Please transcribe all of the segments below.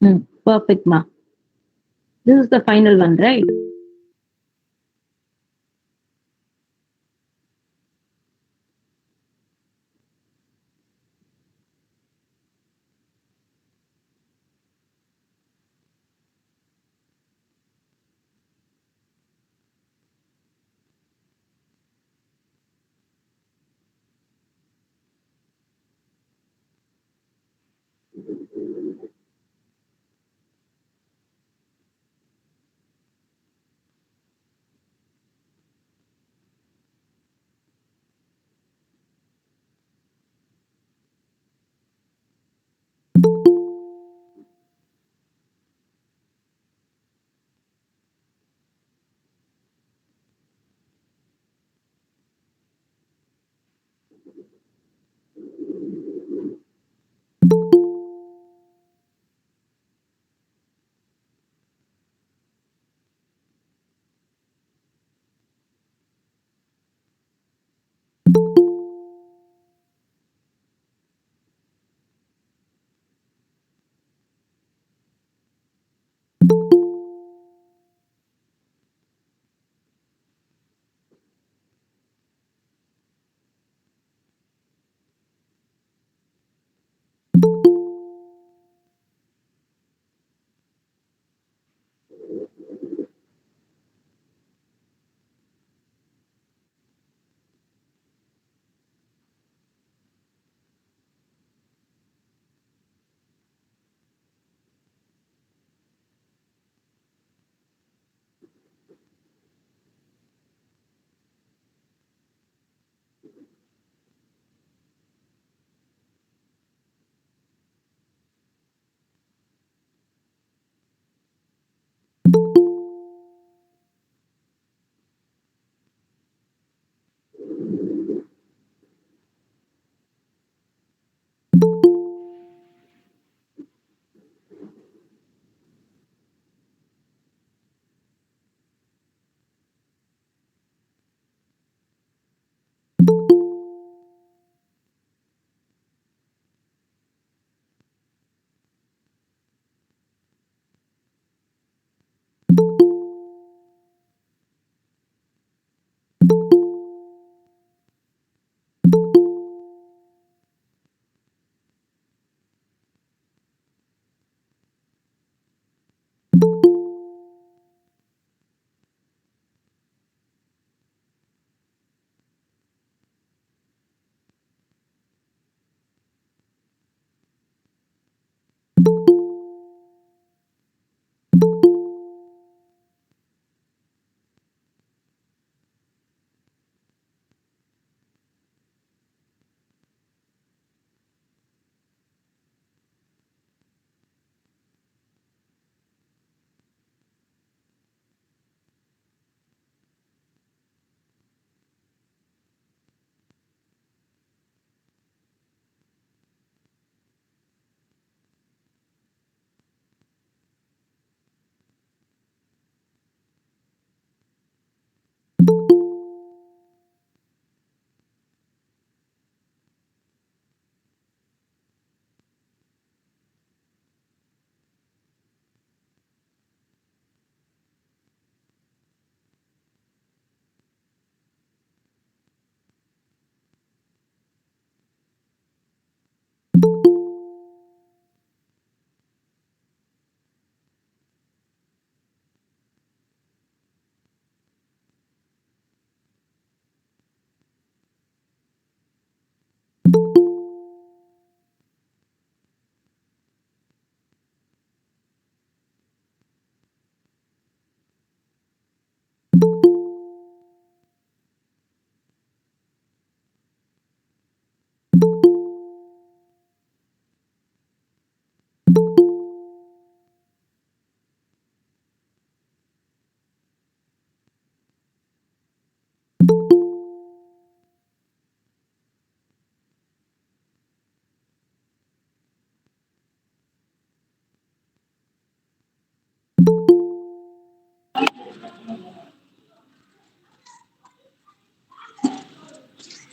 Perfect, ma. This is the final one, right?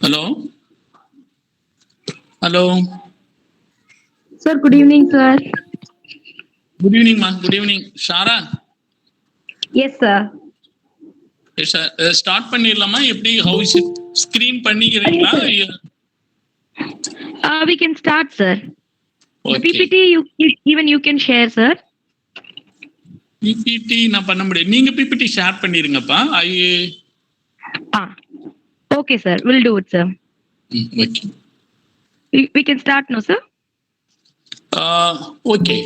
Hello? Hello? Sir, good evening, sir. Good evening, ma. Good evening, Shara. Yes, sir. Start பண்ணிடலாமா? எப்படி how is it? Screen பண்ணிக்கிறீங்களா? We can start, sir. The Okay. PPT even you can share, sir. PPT நான் பண்ண முடியாது. நீங்க PPT share பண்ணிருங்கப்பா. Okay, sir. We'll do it, sir. Okay. We can start now, sir. Okay.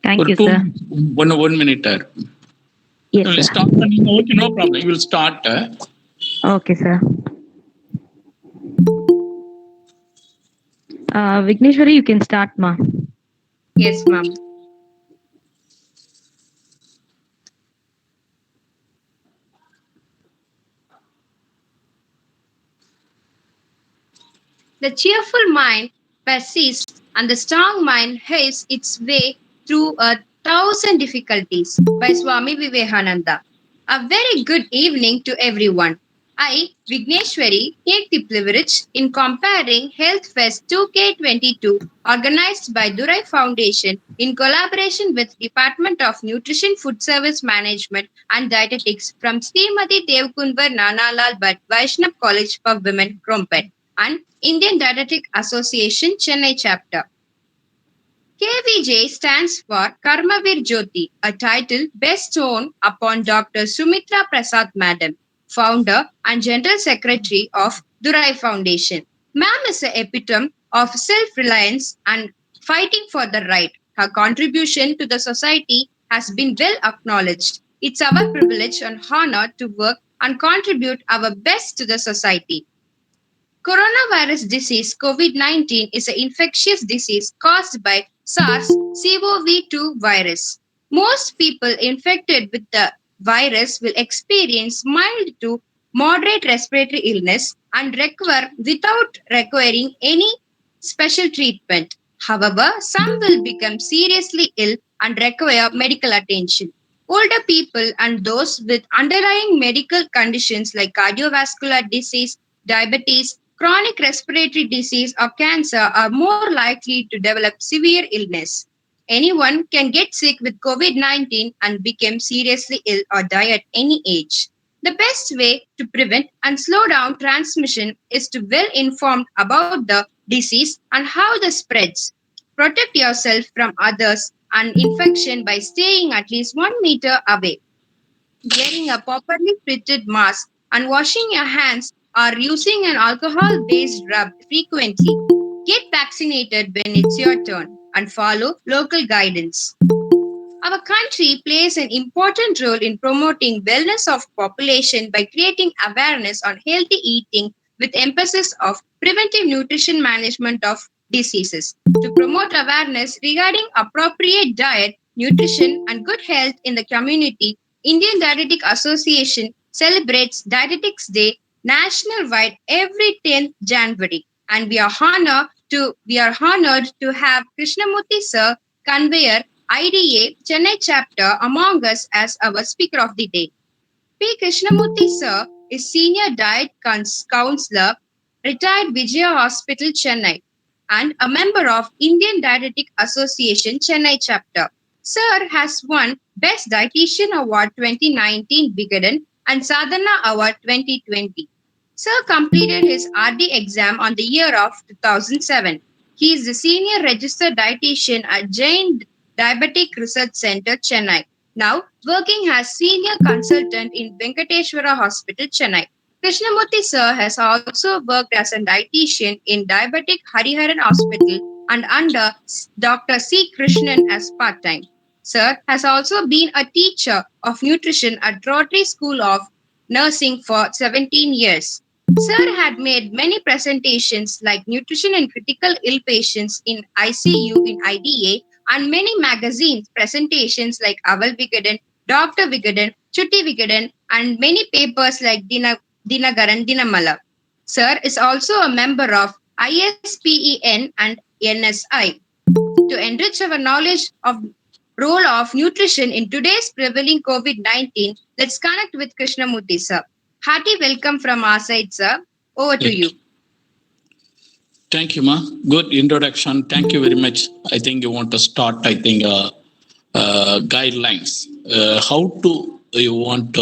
Thank you, sir. One minute. Yes, we'll sir. start. Okay, no problem. You will start. Okay, sir. Vigneshwari, you can start, ma. Yes, ma'am. The cheerful mind persists, and the strong mind haves its way through 1,000 difficulties by Swami Vivekananda. A very good evening to everyone. I, Vigneshwari, take the privilege in comparing Health Fest 2K22 organized by DORAI Foundation in collaboration with Department of Nutrition, Food Service Management and Dietetics from Srimati Devkunvar Nanalal Bhatt Vaishnav College for Women, Krompet and Indian Dietetic Association, Chennai chapter. KVJ stands for Karmavir Jyoti, a title bestowed upon Dr. Sumitra Prasad Madam, founder and General Secretary of DORAI Foundation. Ma'am is the epitome of self-reliance and fighting for the right. Her contribution to the society has been well acknowledged. It's our privilege and honor to work and contribute our best to the society. Coronavirus disease COVID-19 is an infectious disease caused by SARS-CoV-2 virus. Most people infected with the virus will experience mild to moderate respiratory illness and recover without requiring any special treatment. However, some will become seriously ill and require medical attention. Older people and those with underlying medical conditions like cardiovascular disease, diabetes, chronic respiratory disease, or cancer are more likely to develop severe illness. Anyone can get sick with COVID-19 and become seriously ill or die at any age. The best way to prevent and slow down transmission is to be well informed about the disease and how it spreads. Protect yourself from others and infection by staying at least 1 meter away, wearing a properly fitted mask, and washing your hands or using an alcohol based rub frequently. Get vaccinated when it's your turn and follow local guidance. Our country plays an important role in promoting wellness of population by creating awareness on healthy eating with emphasis of preventive nutrition management of diseases. To promote awareness regarding appropriate diet, nutrition and good health in the community, Indian Dietetic Association celebrates Dietetics Day national-wide every 10th January, and we are honored to have Krishnamurti sir, conveyor IDA Chennai chapter among us as our speaker of the day. P. Krishnamurti sir is Senior Diet Counselor, retired Vijaya Hospital, Chennai, and a member of Indian Dietetic Association, Chennai chapter. Sir has won Best Dietitian Award 2019 Vigadan and Sadhana Award 2020. Sir completed his RD exam on the year of 2007. He is the Senior Registered Dietitian at Jain Diabetic Research Center, Chennai. Now working as Senior Consultant in Venkateshwara Hospital, Chennai. Krishnamurti sir has also worked as a dietitian in Diabetic Hariharan Hospital and under Dr. C. Krishnan as part-time. Sir has also been a teacher of nutrition at Rotary School of Nursing for 17 years. Sir had made many presentations like Nutrition in Critical Ill Patients in ICU in IDA and many magazine presentations like Aval Vigadan, Dr. Vigadan, Chutti Vigadan, and many papers like Dinagaran Dinamala. Sir is also a member of ISPEN and NSI. To enrich our knowledge of role of nutrition in today's prevailing COVID-19, let's connect with Krishnamurti sir. Hearty welcome from our side, sir. Over to you. Thank you, ma. Good introduction. Thank you very much. I think you want to start, guidelines. How to you want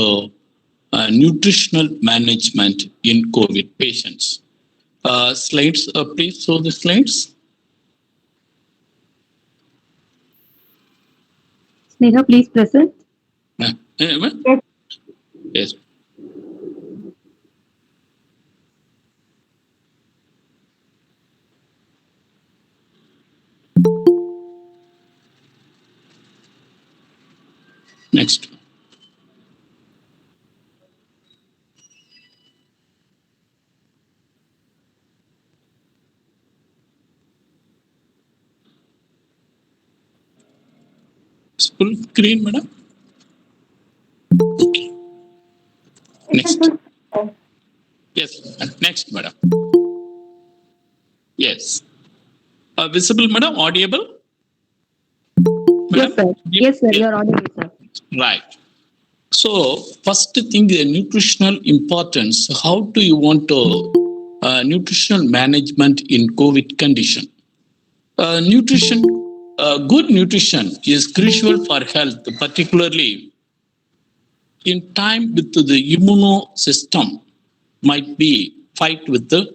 nutritional management in COVID patients? Slides, please show the slides. Sneha, please present. Yes. Next. Full screen, madam. Okay. Next. Yes. Next, madam. Yes. Visible, madam. Audible. Yes, sir. Yes, sir. You're audible, sir. Right. So, first thing, the nutritional importance. How do you want to nutritional management in COVID condition? Nutrition, good nutrition is crucial for health, particularly in time with the immune system might be fight with the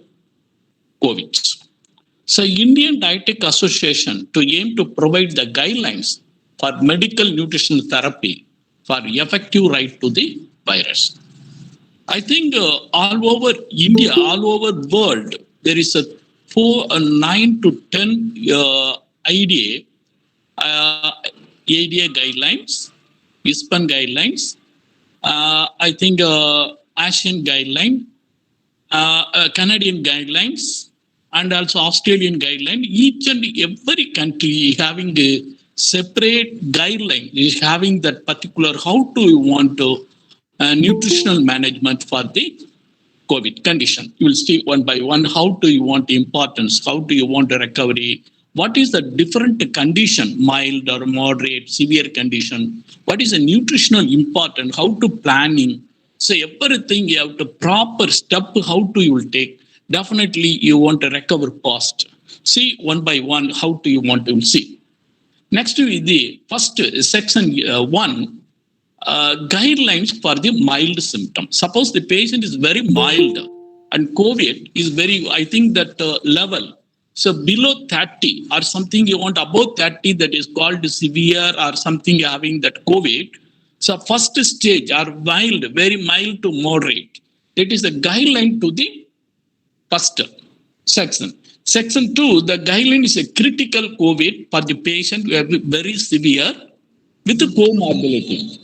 COVID. So, Indian Dietetic Association to aim to provide the guidelines for medical nutrition therapy for effective right to the virus. I think all over India, all over world, there is a 9 to 10 uh, ADA guidelines, ISPAN guidelines, I think Asian guideline, Canadian guidelines, and also Australian guideline. Each and every country having a separate guideline is having that particular how do you want to nutritional management for the COVID condition. You will see one by one how do you want importance, how do you want a recovery, what is the different condition, mild or moderate, severe condition, what is the nutritional important, how to planning. So everything you have to proper step, how do you will take. Definitely you want to recover fast. See one by one how do you want to see. Next to the first section 1, guidelines for the mild symptoms. Suppose the patient is very mild and COVID is very, I think that level. So below 30 or something you want above 30 that is called severe or something having that COVID. So first stage are mild, very mild to moderate. That is the guideline to the first section. Section 2, the guideline is a critical COVID for the patient who have very severe with comorbidity.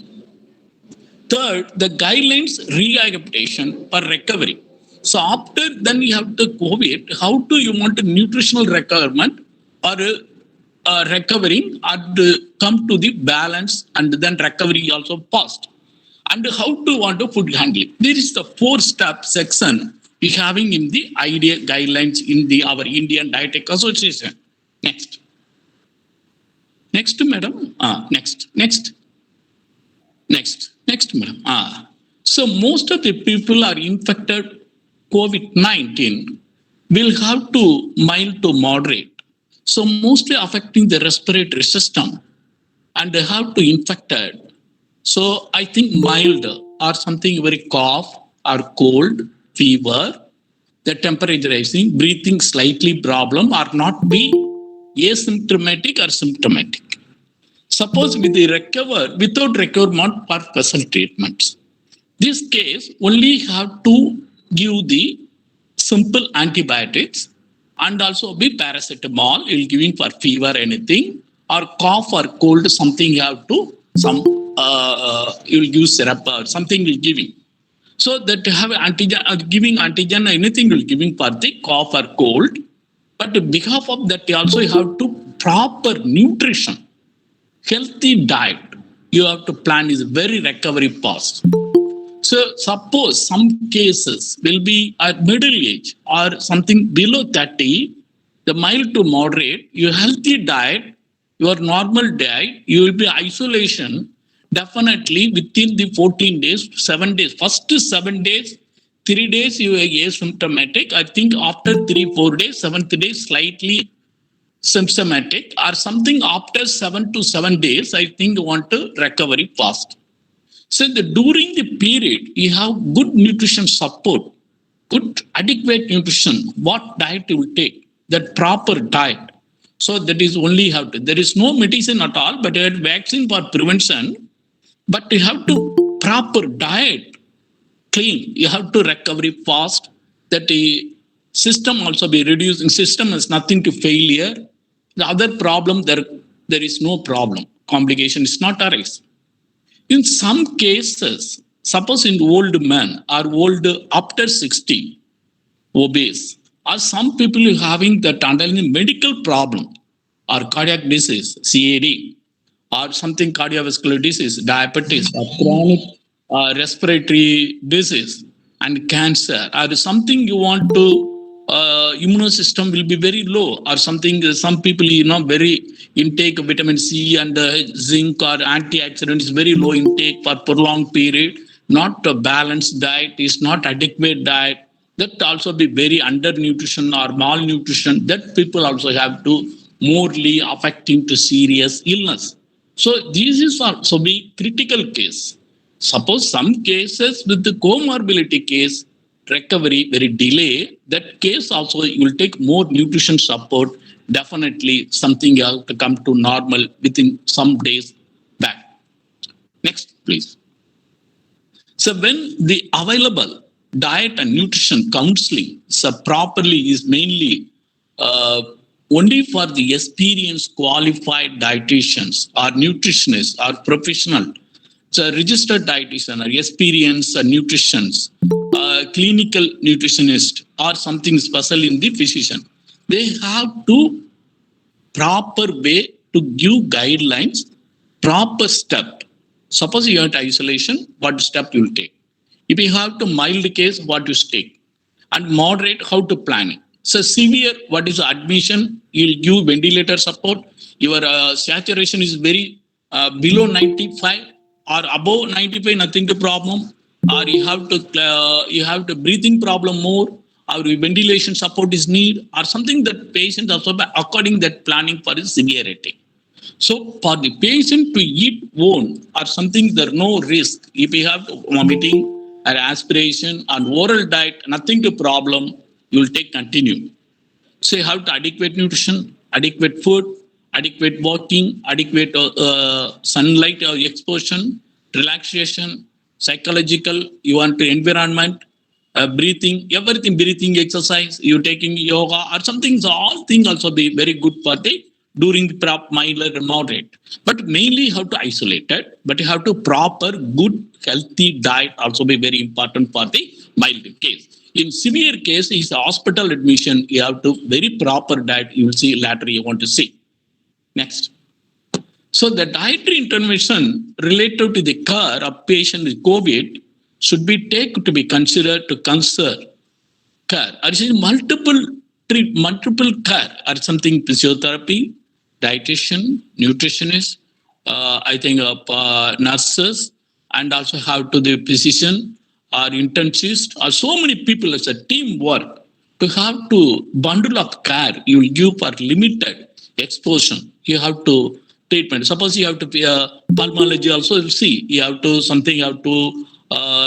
Third, the guidelines rehabilitation for recovery. So after then you have the COVID, how do you want a nutritional requirement or recovering and come to the balance and then recovery also fast. And how to want to food handling. There is the 4-step section we having in the IDEA guidelines in the our Indian Dietetic Association. Next. Next, madam. Next, madam. So most of the people are infected COVID-19 will have to mild to moderate. So mostly affecting the respiratory system and they have to infected. So I think mild or something very cough or cold, fever, the temperature rising, breathing slightly problem or not be asymptomatic or symptomatic. Suppose with the recover without requirement for special treatments. This case only have to give the simple antibiotics and also be paracetamol, you'll giving for fever anything or cough or cold something you have to you'll give syrup or something you'll giving. So that you have antigen giving antigen anything you'll giving for the cough or cold. But on behalf of that you also have to proper nutrition. Healthy diet you have to plan is very recovery fast. So suppose some cases will be at middle age or something below 30, the mild to moderate, your healthy diet, your normal diet, you will be isolation definitely within the 14 days, 7 days. First 7 days, 3 days you are asymptomatic. I think after 3-4 days, 7th day slightly symptomatic or something after 7 to 7 days, I think want to recovery fast. So during the period, you have good nutrition support, good adequate nutrition, what diet you will take, that proper diet. So that is only have to, there is no medicine at all, but you have vaccine for prevention, but you have to proper diet, clean, you have to recovery fast, that the system also be reducing, system has nothing to failure. The other problem, there is no problem, complication is not arise. In some cases, suppose in old men or old after 60, obese, or some people having that underlying medical problem or cardiac disease, CAD, or something cardiovascular disease, diabetes, or chronic respiratory disease, and cancer, or something you want to immune system will be very low, or something. Some people, very intake of vitamin C and zinc or antioxidant is very low intake for prolonged period. Not a balanced diet is not adequate diet. That also be very undernutrition or malnutrition. That people also have to morely affecting to serious illness. So this is also be critical case. Suppose some cases with the comorbidity case, recovery very delay, that case also you will take more nutrition support. Definitely something you have to come to normal within some days back. Next, please. So when the available diet and nutrition counseling so properly is mainly only for the experienced qualified dietitians or nutritionists or professional. So registered dietitian or experienced nutritionists, clinical nutritionist or something special in the physician. They have to proper way to give guidelines, proper step. Suppose you have isolation, what step you will take? If you have to mild case, what you take? And moderate, how to plan it? So severe, what is admission? You'll give ventilator support. Your saturation is very below 95 or above 95, nothing to problem. Or you have to breathing problem more, or ventilation support is need, or something that patient also according that planning for his severity. So for the patient to eat own or something, there no risk. If you have vomiting or aspiration and oral diet, nothing to problem, you will take continue. So you have to adequate nutrition, adequate food, adequate walking, adequate sunlight or exposure, relaxation, psychological, you want to environment, breathing, everything, breathing exercise, you taking yoga or something, so all things also be very good for the during the prop mild and moderate. But mainly how to isolate it, but you have to proper good healthy diet also be very important for the mild case. In severe case, is hospital admission, you have to very proper diet, you will see later you want to see. Next. So the dietary intervention related to the care of patient with COVID should be taken to be considered to conserve care. Or multiple care or something physiotherapy, dietitian, nutritionist, I think nurses, and also have to the physician or internshist or so many people as a teamwork to have to bundle of care you will give for limited exposure. You have to treatment. Suppose you have to be pulmonology also, you see, you have to something, you have to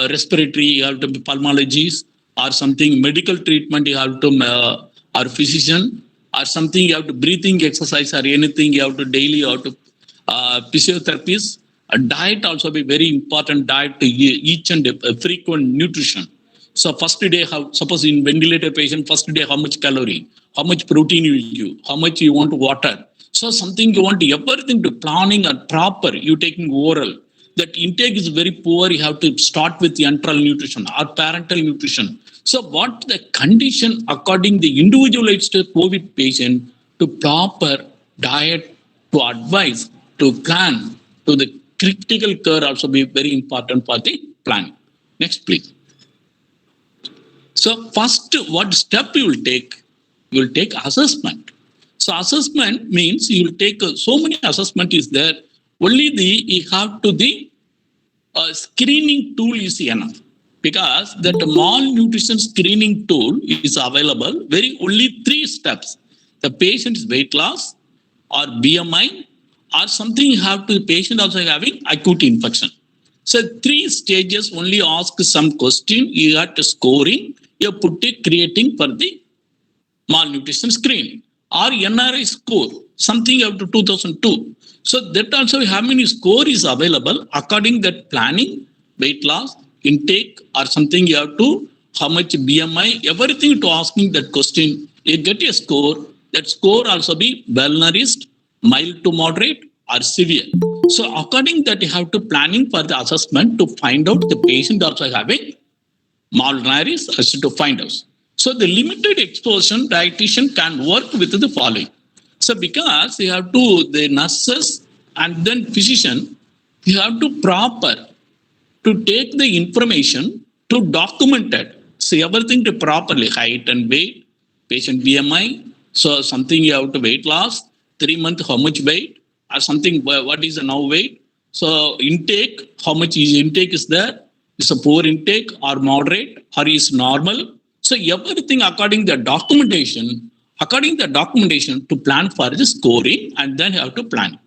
respiratory, you have to be pulmonologist or something medical treatment, you have to or physician or something, you have to breathing exercise or anything, you have to daily, you have to physiotherapist. A diet also be very important diet to each and frequent nutrition. So first day, how suppose in ventilator patient, first day how much calorie, how much protein you will give, how much you want water. So something you want everything to planning and proper, you taking oral. That intake is very poor, you have to start with the enteral nutrition or parental nutrition. So what the condition according the individualized COVID patient to proper diet, to advise, to plan, to the critical care also be very important for the planning. Next, please. So first, what step you will take? You will take assessment. So assessment means you will take so many assessment is there. Only you have to the screening tool is enough, because that malnutrition screening tool is available. Very only 3 steps. the patient's weight loss or BMI or something you have to the patient also having acute infection. So 3 stages only ask some question, you have to scoring, you put it creating for the malnutrition screen or NRI score, something you have to 2002. So that also how many score is available according that planning, weight loss, intake or something you have to, how much BMI, everything to asking that question, you get a score. That score also be well nourished, mild to moderate or severe. So according that you have to planning for the assessment to find out the patient also having malnourished has to find out. So the limited exposure dietitian can work with the following. So because you have to the nurses and then physician, you have to proper to take the information to document it. So everything to properly height and weight, patient BMI. So something you have to weight loss, 3 months how much weight or something what is the now weight. So intake, how much is intake is there? Is a poor intake or moderate or is normal? So everything according the documentation to plan for the scoring and then you have to plan.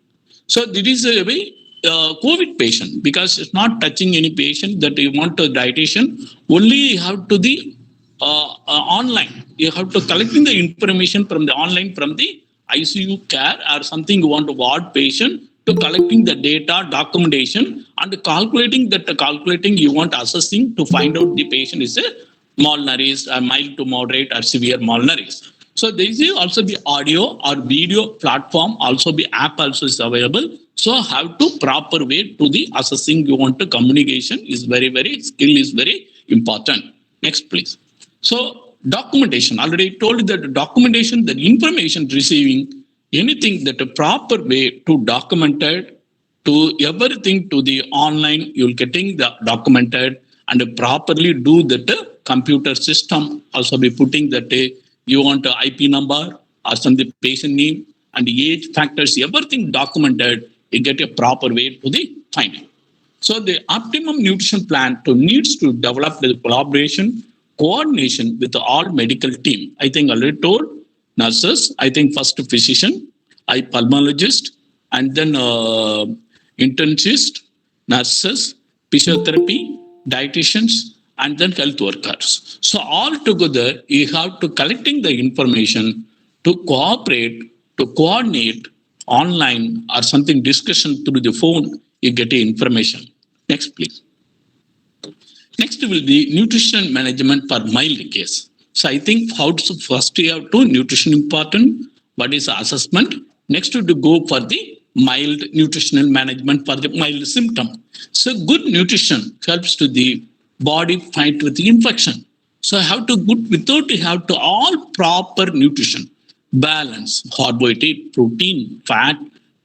So this is a way COVID patient because it's not touching any patient that you want a dietitian. Only you have to the online. You have to collecting the information from the online from the ICU care or something you want to ward patient to collecting the data documentation and calculating you want assessing to find out the patient is a malnourished, mild to moderate or severe malnourished. So there is also the audio or video platform, also the app also is available. So how to proper way to the assessing you want to communication is very skill is very important. Next please. So documentation, already told that documentation, the information receiving anything that a proper way to document it to everything to the online, you'll getting the documented and properly do that computer system also be putting that you want a IP number or some the patient name and the age factors, everything documented, you get a proper way to the finding. So the optimum nutrition plan to needs to develop the collaboration, coordination with all medical team. I think already told nurses, I think first physician, I pulmonologist, and then internist, nurses, physiotherapy, dietitians, and then health workers. So all together, you have to collecting the information to cooperate, to coordinate online or something discussion through the phone, you get the information. Next, please. Next will be nutritional management for mild case. So I think how to first you have to nutrition important, what is the assessment. Next to go for the mild nutritional management for the mild symptom. So good nutrition helps to the body fight with the infection. So how to good without you have to all proper nutrition, balance, carbohydrate, protein, fat,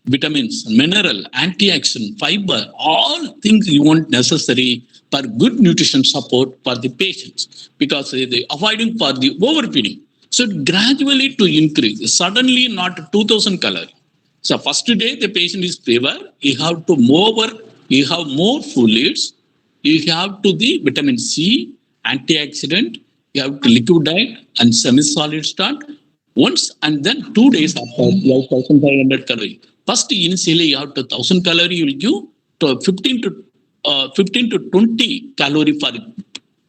vitamins, mineral, antioxidant, fiber, all things you want necessary for good nutrition support for the patients because they avoiding for the overfeeding. So gradually to increase, suddenly not 2000 calories. So first day the patient is fever, you have to you have more fluids, you have to the vitamin C, antioxidant, you have to liquid diet and semi-solid start. Once and then 2 days after you have 1500 calories. First initially you have to 1000 calorie, you will give to 15 to 20 calorie per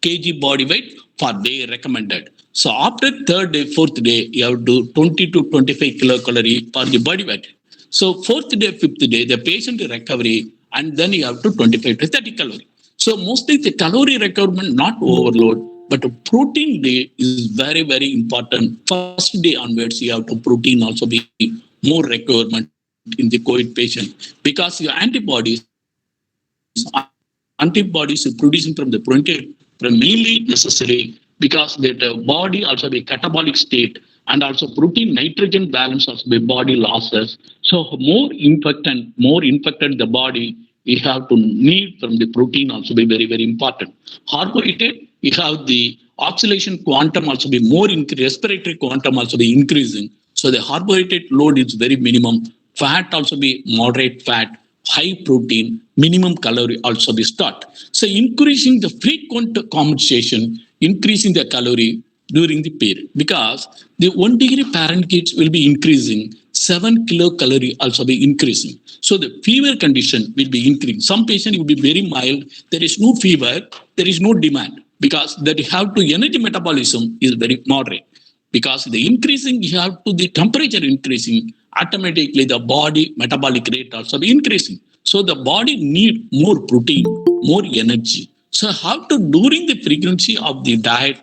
kg body weight for day recommended. So after third day, fourth day, you have to 20 to 25 kilocalorie for the body weight. So fourth day, fifth day, the patient recovery, and then you have to 25 to 30 calorie. So mostly the calorie requirement not overload, but protein day is very important. First day onwards, you have to protein also be more requirement in the COVID patient because your antibodies are producing from the protein from mainly necessary because the body also be catabolic state and also protein nitrogen balance of the body losses. So more infected the body, you have to need from the protein also be very important. Carbohydrate, you have the oxidation quantum also be more respiratory quantum also be increasing. So the carbohydrate load is very minimum. Fat also be moderate fat, high protein, minimum calorie also be start. So increasing the frequent conversation, increasing the calorie during the period, because the 1 degree Fahrenheit will be increasing, 7 kilocalorie also be increasing. So the fever condition will be increasing. Some patient will be very mild, there is no fever, there is no demand, because that you have to energy metabolism is very moderate. Because the increasing, you have to the temperature increasing, automatically the body metabolic rate also be increasing. So the body need more protein, more energy. So how to, during the frequency of the diet,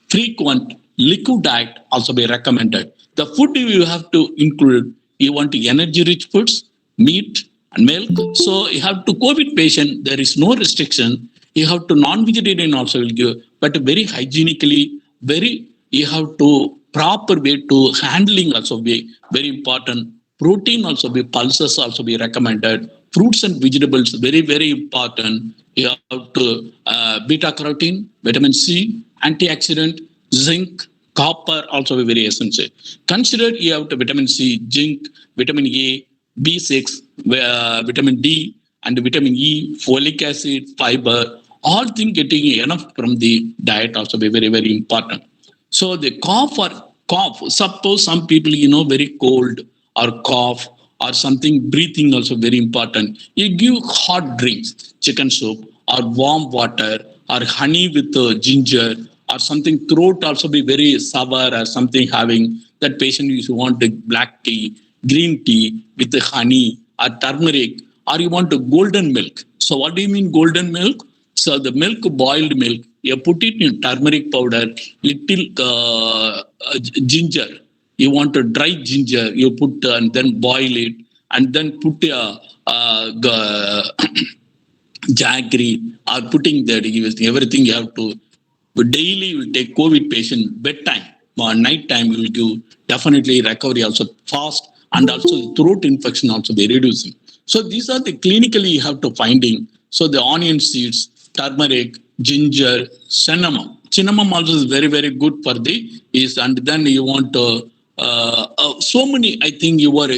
frequent liquid diet also be recommended. The food you have to include, you want energy rich foods, meat and milk. So you have to COVID patient, there is no restriction. You have to non-vegetarian also will give, but very hygienically, very, you have to proper way to handling also be very important. Protein also be, pulses also be recommended. Fruits and vegetables very very important. You have to beta carotene, vitamin C, antioxidant, zinc, copper also be very essential. Consider you have to vitamin C, zinc, vitamin A, B6, vitamin D, and vitamin E, folic acid, fiber. All things getting enough from the diet also be very very important. So the cough. Suppose some people, very cold or cough or something, breathing also very important. You give hot drinks, chicken soup or warm water or honey with ginger or something. Throat also be very sour or something having that patient. You want the black tea, green tea with the honey or turmeric, or you want a golden milk. So what do you mean golden milk? So the milk, boiled milk, you put it in turmeric powder, little ginger. You want a dry ginger, you put and then boil it, and then put jaggery or putting that everything you have to. But daily you will take COVID patient bedtime or night time, you will give definitely recovery also fast, and also throat infection also be reducing. So these are the clinically you have to finding. So the onion seeds, turmeric, ginger, cinnamon. Cinnamon also is very very good for the is, and then you want to so many. I think you were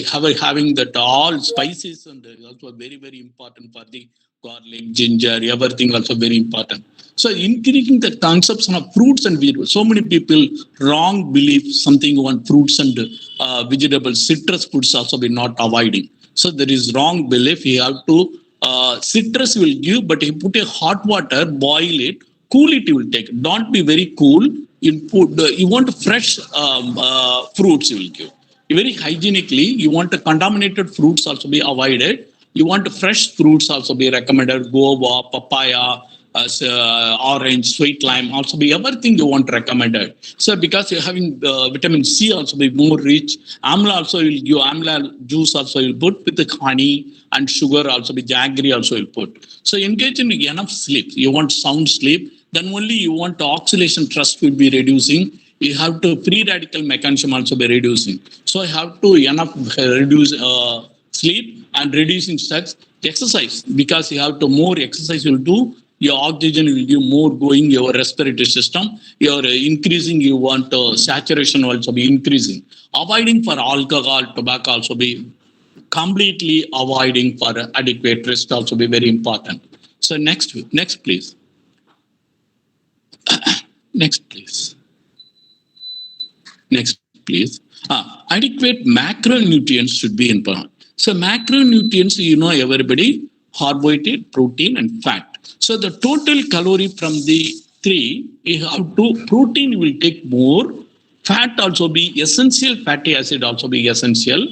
having that all spices, and also very very important for the garlic, ginger, everything also very important. So increasing the consumption of fruits and vegetables. So many people wrong belief something on fruits and vegetables, citrus fruits also be not avoiding. So there is wrong belief. You have to citrus will give, but you put a hot water, boil it, cool it. You will take. Don't be very cool. You put. You want fresh fruits. You will give. Very hygienically. You want contaminated fruits also be avoided. You want fresh fruits also be recommended. Guava, papaya, orange, sweet lime also be everything you want recommended. So because you're having vitamin C also be more rich. Amla also will give, amla juice also will put with the honey, and sugar also be, jaggery also will put. So engage in enough sleep. You want sound sleep, then only you want oxidation stress will be reducing. You have to free radical mechanism also be reducing. So you have to enough reduce sleep and reducing stress. Exercise, because you have to more exercise will do, your oxygen will give more going your respiratory system. Your increasing, you want saturation also be increasing. Avoiding for alcohol, tobacco also be completely avoiding for adequate rest also be very important. So next please. Next please. Next please. Adequate macronutrients should be important. So macronutrients, everybody, carbohydrate, protein and fat. So the total calorie from the three, you have to, protein will take more, fat also be essential, fatty acid also be essential,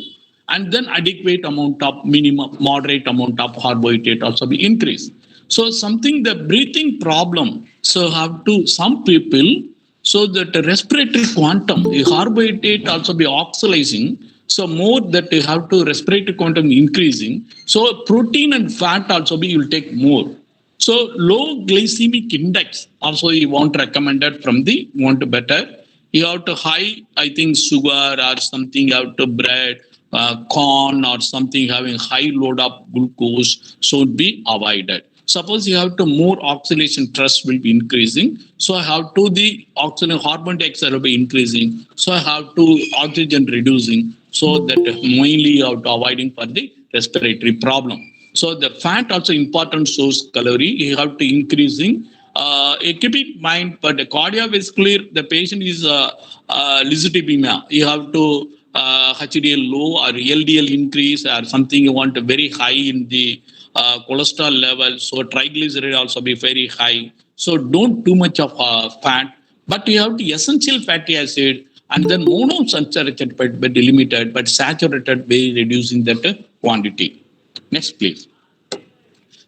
and then adequate amount of minimum, moderate amount of carbohydrate also be increased. So something, the breathing problem, so have to some people, so that the respiratory quantum, the carbohydrate also be oxidizing. So more that you have to respiratory quantum increasing. So protein and fat also be, you will take more. So low glycemic index also you want recommended from the, want to better. You have to high, I think sugar or something, you have to bread, corn or something having high load of glucose, so be avoided. Suppose you have to more oxidation stress will be increasing. So I have to the oxygen, carbon dioxide will be increasing. So I have to oxygen reducing. So that mainly you have to avoiding for the respiratory problem. So the fat also important source calorie. You have to increasing keep in mind, but the cardiovascular, the patient is lysipemia. You have to HDL low or LDL increase or something. You want very high in the cholesterol level. So triglyceride also be very high. So don't too much of fat, but you have the essential fatty acid and then monounsaturated fat but limited, but saturated by reducing that quantity. Next, please.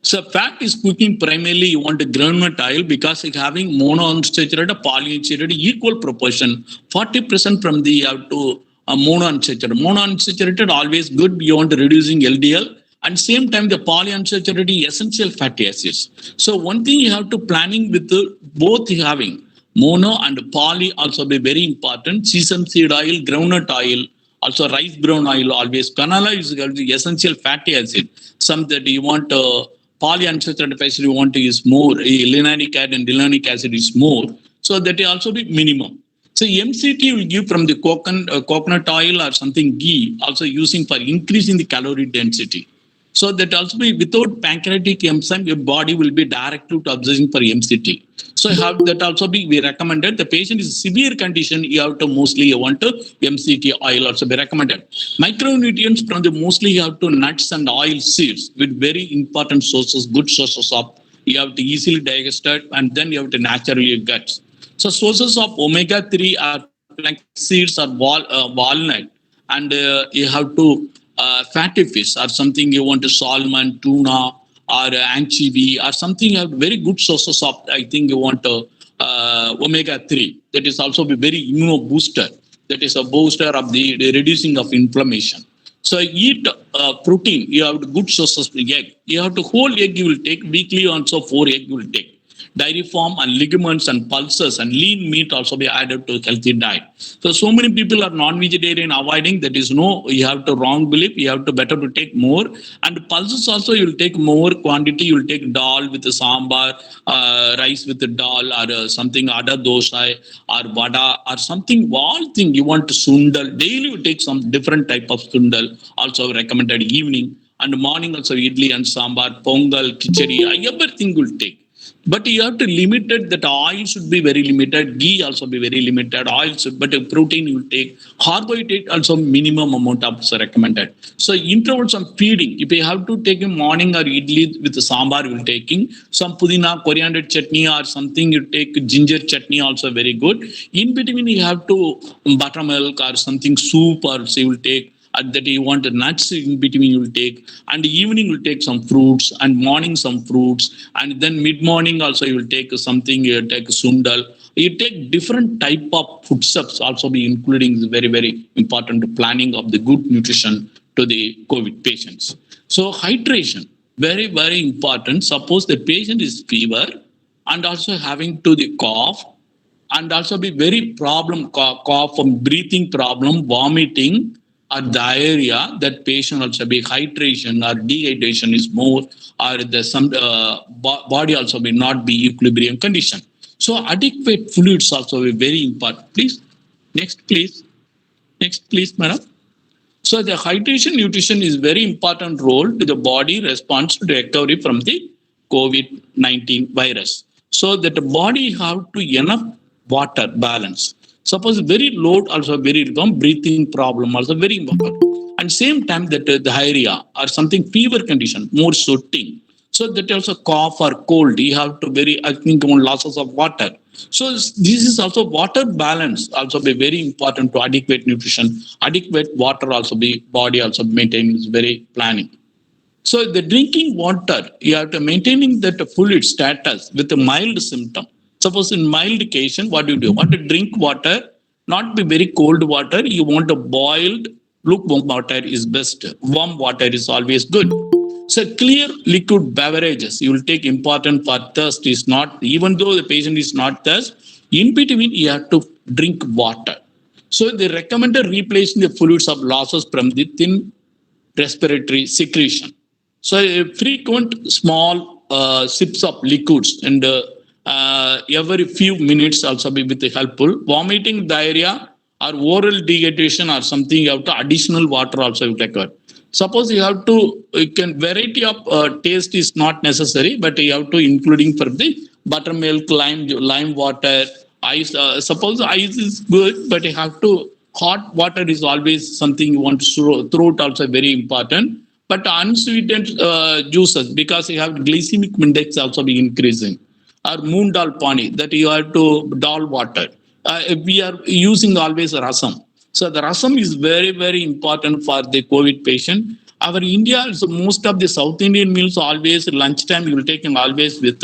So fat is cooking primarily you want a groundnut oil because it's having monounsaturated, polyunsaturated equal proportion. 40% from the you have to monounsaturated. Monounsaturated always good. You want reducing LDL and same time the polyunsaturated essential fatty acids. So one thing you have to planning with both having mono and poly also be very important. Sesame seed oil, groundnut oil, also rice brown oil always. Canola is the essential fatty acid. Some that you want polyunsaturated acid you want to use more. Linoleic acid and linoleic acid is more. So that will also be minimum. So MCT will give from the coconut oil or something ghee, also using for increasing the calorie density. So that also be without pancreatic enzyme, your body will be directly to absorbing for MCT. So have that also be we recommended. The patient is severe condition, you have to mostly you want to MCT oil also be recommended. Micronutrients from the mostly you have to nuts and oil seeds with very important sources, good sources of you have to easily digest it and then you have to naturally guts. So sources of omega-3 are flax seeds or walnut and you have to fatty fish or something you want to salmon, tuna or anchovy or something you have very good sources of I think you want to omega-3 that is also be very immuno booster that is a booster of the reducing of inflammation. So eat protein you have good sources of egg you have to whole egg you will take weekly also 4 egg you will take dairy farm and ligaments and pulses and lean meat also be added to healthy diet. So many people are non-vegetarian avoiding that is no you have to wrong belief you have to better to take more and pulses also you will take more quantity you will take dal with the sambar rice with the dal or something ada dosa or vada or something all thing you want to sundal daily you take some different type of sundal also recommended evening and morning also idli and sambar pongal khichdi everything will take. But you have to limit it that oil should be very limited, ghee also be very limited, oil should, but protein you will take, carbohydrate also minimum amount of recommended. So intervals on feeding, if you have to take a morning or idli with the sambar you will taking, some pudina, coriander chutney or something you take ginger chutney also very good. In between you have to buttermilk or something soup or say you will take that you want the nuts in between you will take and evening you will take some fruits and morning some fruits and then mid morning also you will take something you take sundal you take different type of foodstuffs also be including very very important planning of the good nutrition to the COVID patients. So hydration very very important. Suppose the patient is fever and also having to the cough and also be very problem cough from breathing problem vomiting or diarrhea that patient also be hydration or dehydration is more or the some body also may not be equilibrium condition. So adequate fluids also be very important. Please next please madam. So the hydration nutrition is very important role to the body response to the recovery from the COVID-19 virus. So that the body have to enough water balance. Suppose very low also very breathing problem also very important. And same time that the diarrhea or something fever condition more sweating. So that also cough or cold you have to very I think on losses of water. So this is also water balance also be very important to adequate nutrition. Adequate water also be body also maintain is very planning. So the drinking water, you have to maintaining that fluid status with a mild symptom. Suppose in mild occasion, what do? You want to drink water, not be very cold water. You want a boiled lukewarm water is best. Warm water is always good. So clear liquid beverages you will take important for thirst is not even though the patient is not thirst. In between you have to drink water. So they recommended replacing the fluids of losses from the thin respiratory secretion. So frequent small sips of liquids and every few minutes also be with helpful. Vomiting, diarrhea or oral dehydration or something you have to additional water also will occur. Suppose you have to you can variety of taste is not necessary, but you have to including for the buttermilk, lime water, ice. Suppose ice is good, but you have to. Hot water is always something you want to throw it also very important. But unsweetened juices, because you have glycemic index also be increasing, or moon dal pani, that you have to dal water. We are using always rasam. So the rasam is very, very important for the COVID patient. Our India, so most of the South Indian meals always lunchtime you will taking always with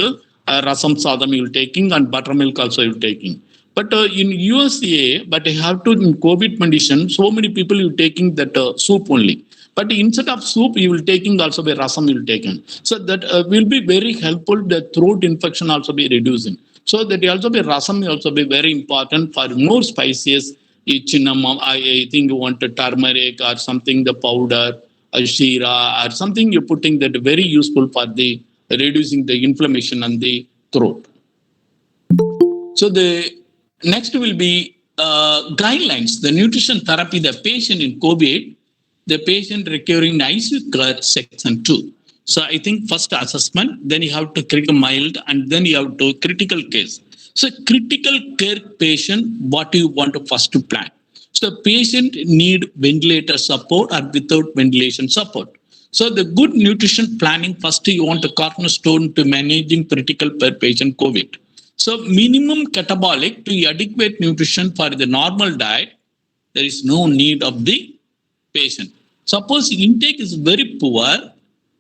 rasam sadam you will taking, and buttermilk also you will taking. But in USA, but you have to in COVID condition, so many people you taking that soup only. But instead of soup, you will taking also the rasam you will taking. So that will be very helpful. The throat infection also be reducing. So that also be rasam will also be very important for more spices. Cinnamon, I think you want a turmeric or something, the powder, a shira or something you're putting that very useful for the reducing the inflammation on the throat. So the next will be guidelines. The nutrition therapy, the patient in COVID, the patient recurring ICU care section 2. So I think first assessment, then you have to critical mild, and then you have to critical case. So critical care patient, what do you want to first to plan? So the patient need ventilator support or without ventilation support. So the good nutrition planning, first you want a cornerstone to managing critical per patient COVID. So minimum catabolic to adequate nutrition for the normal diet, there is no need of the patient. Suppose intake is very poor,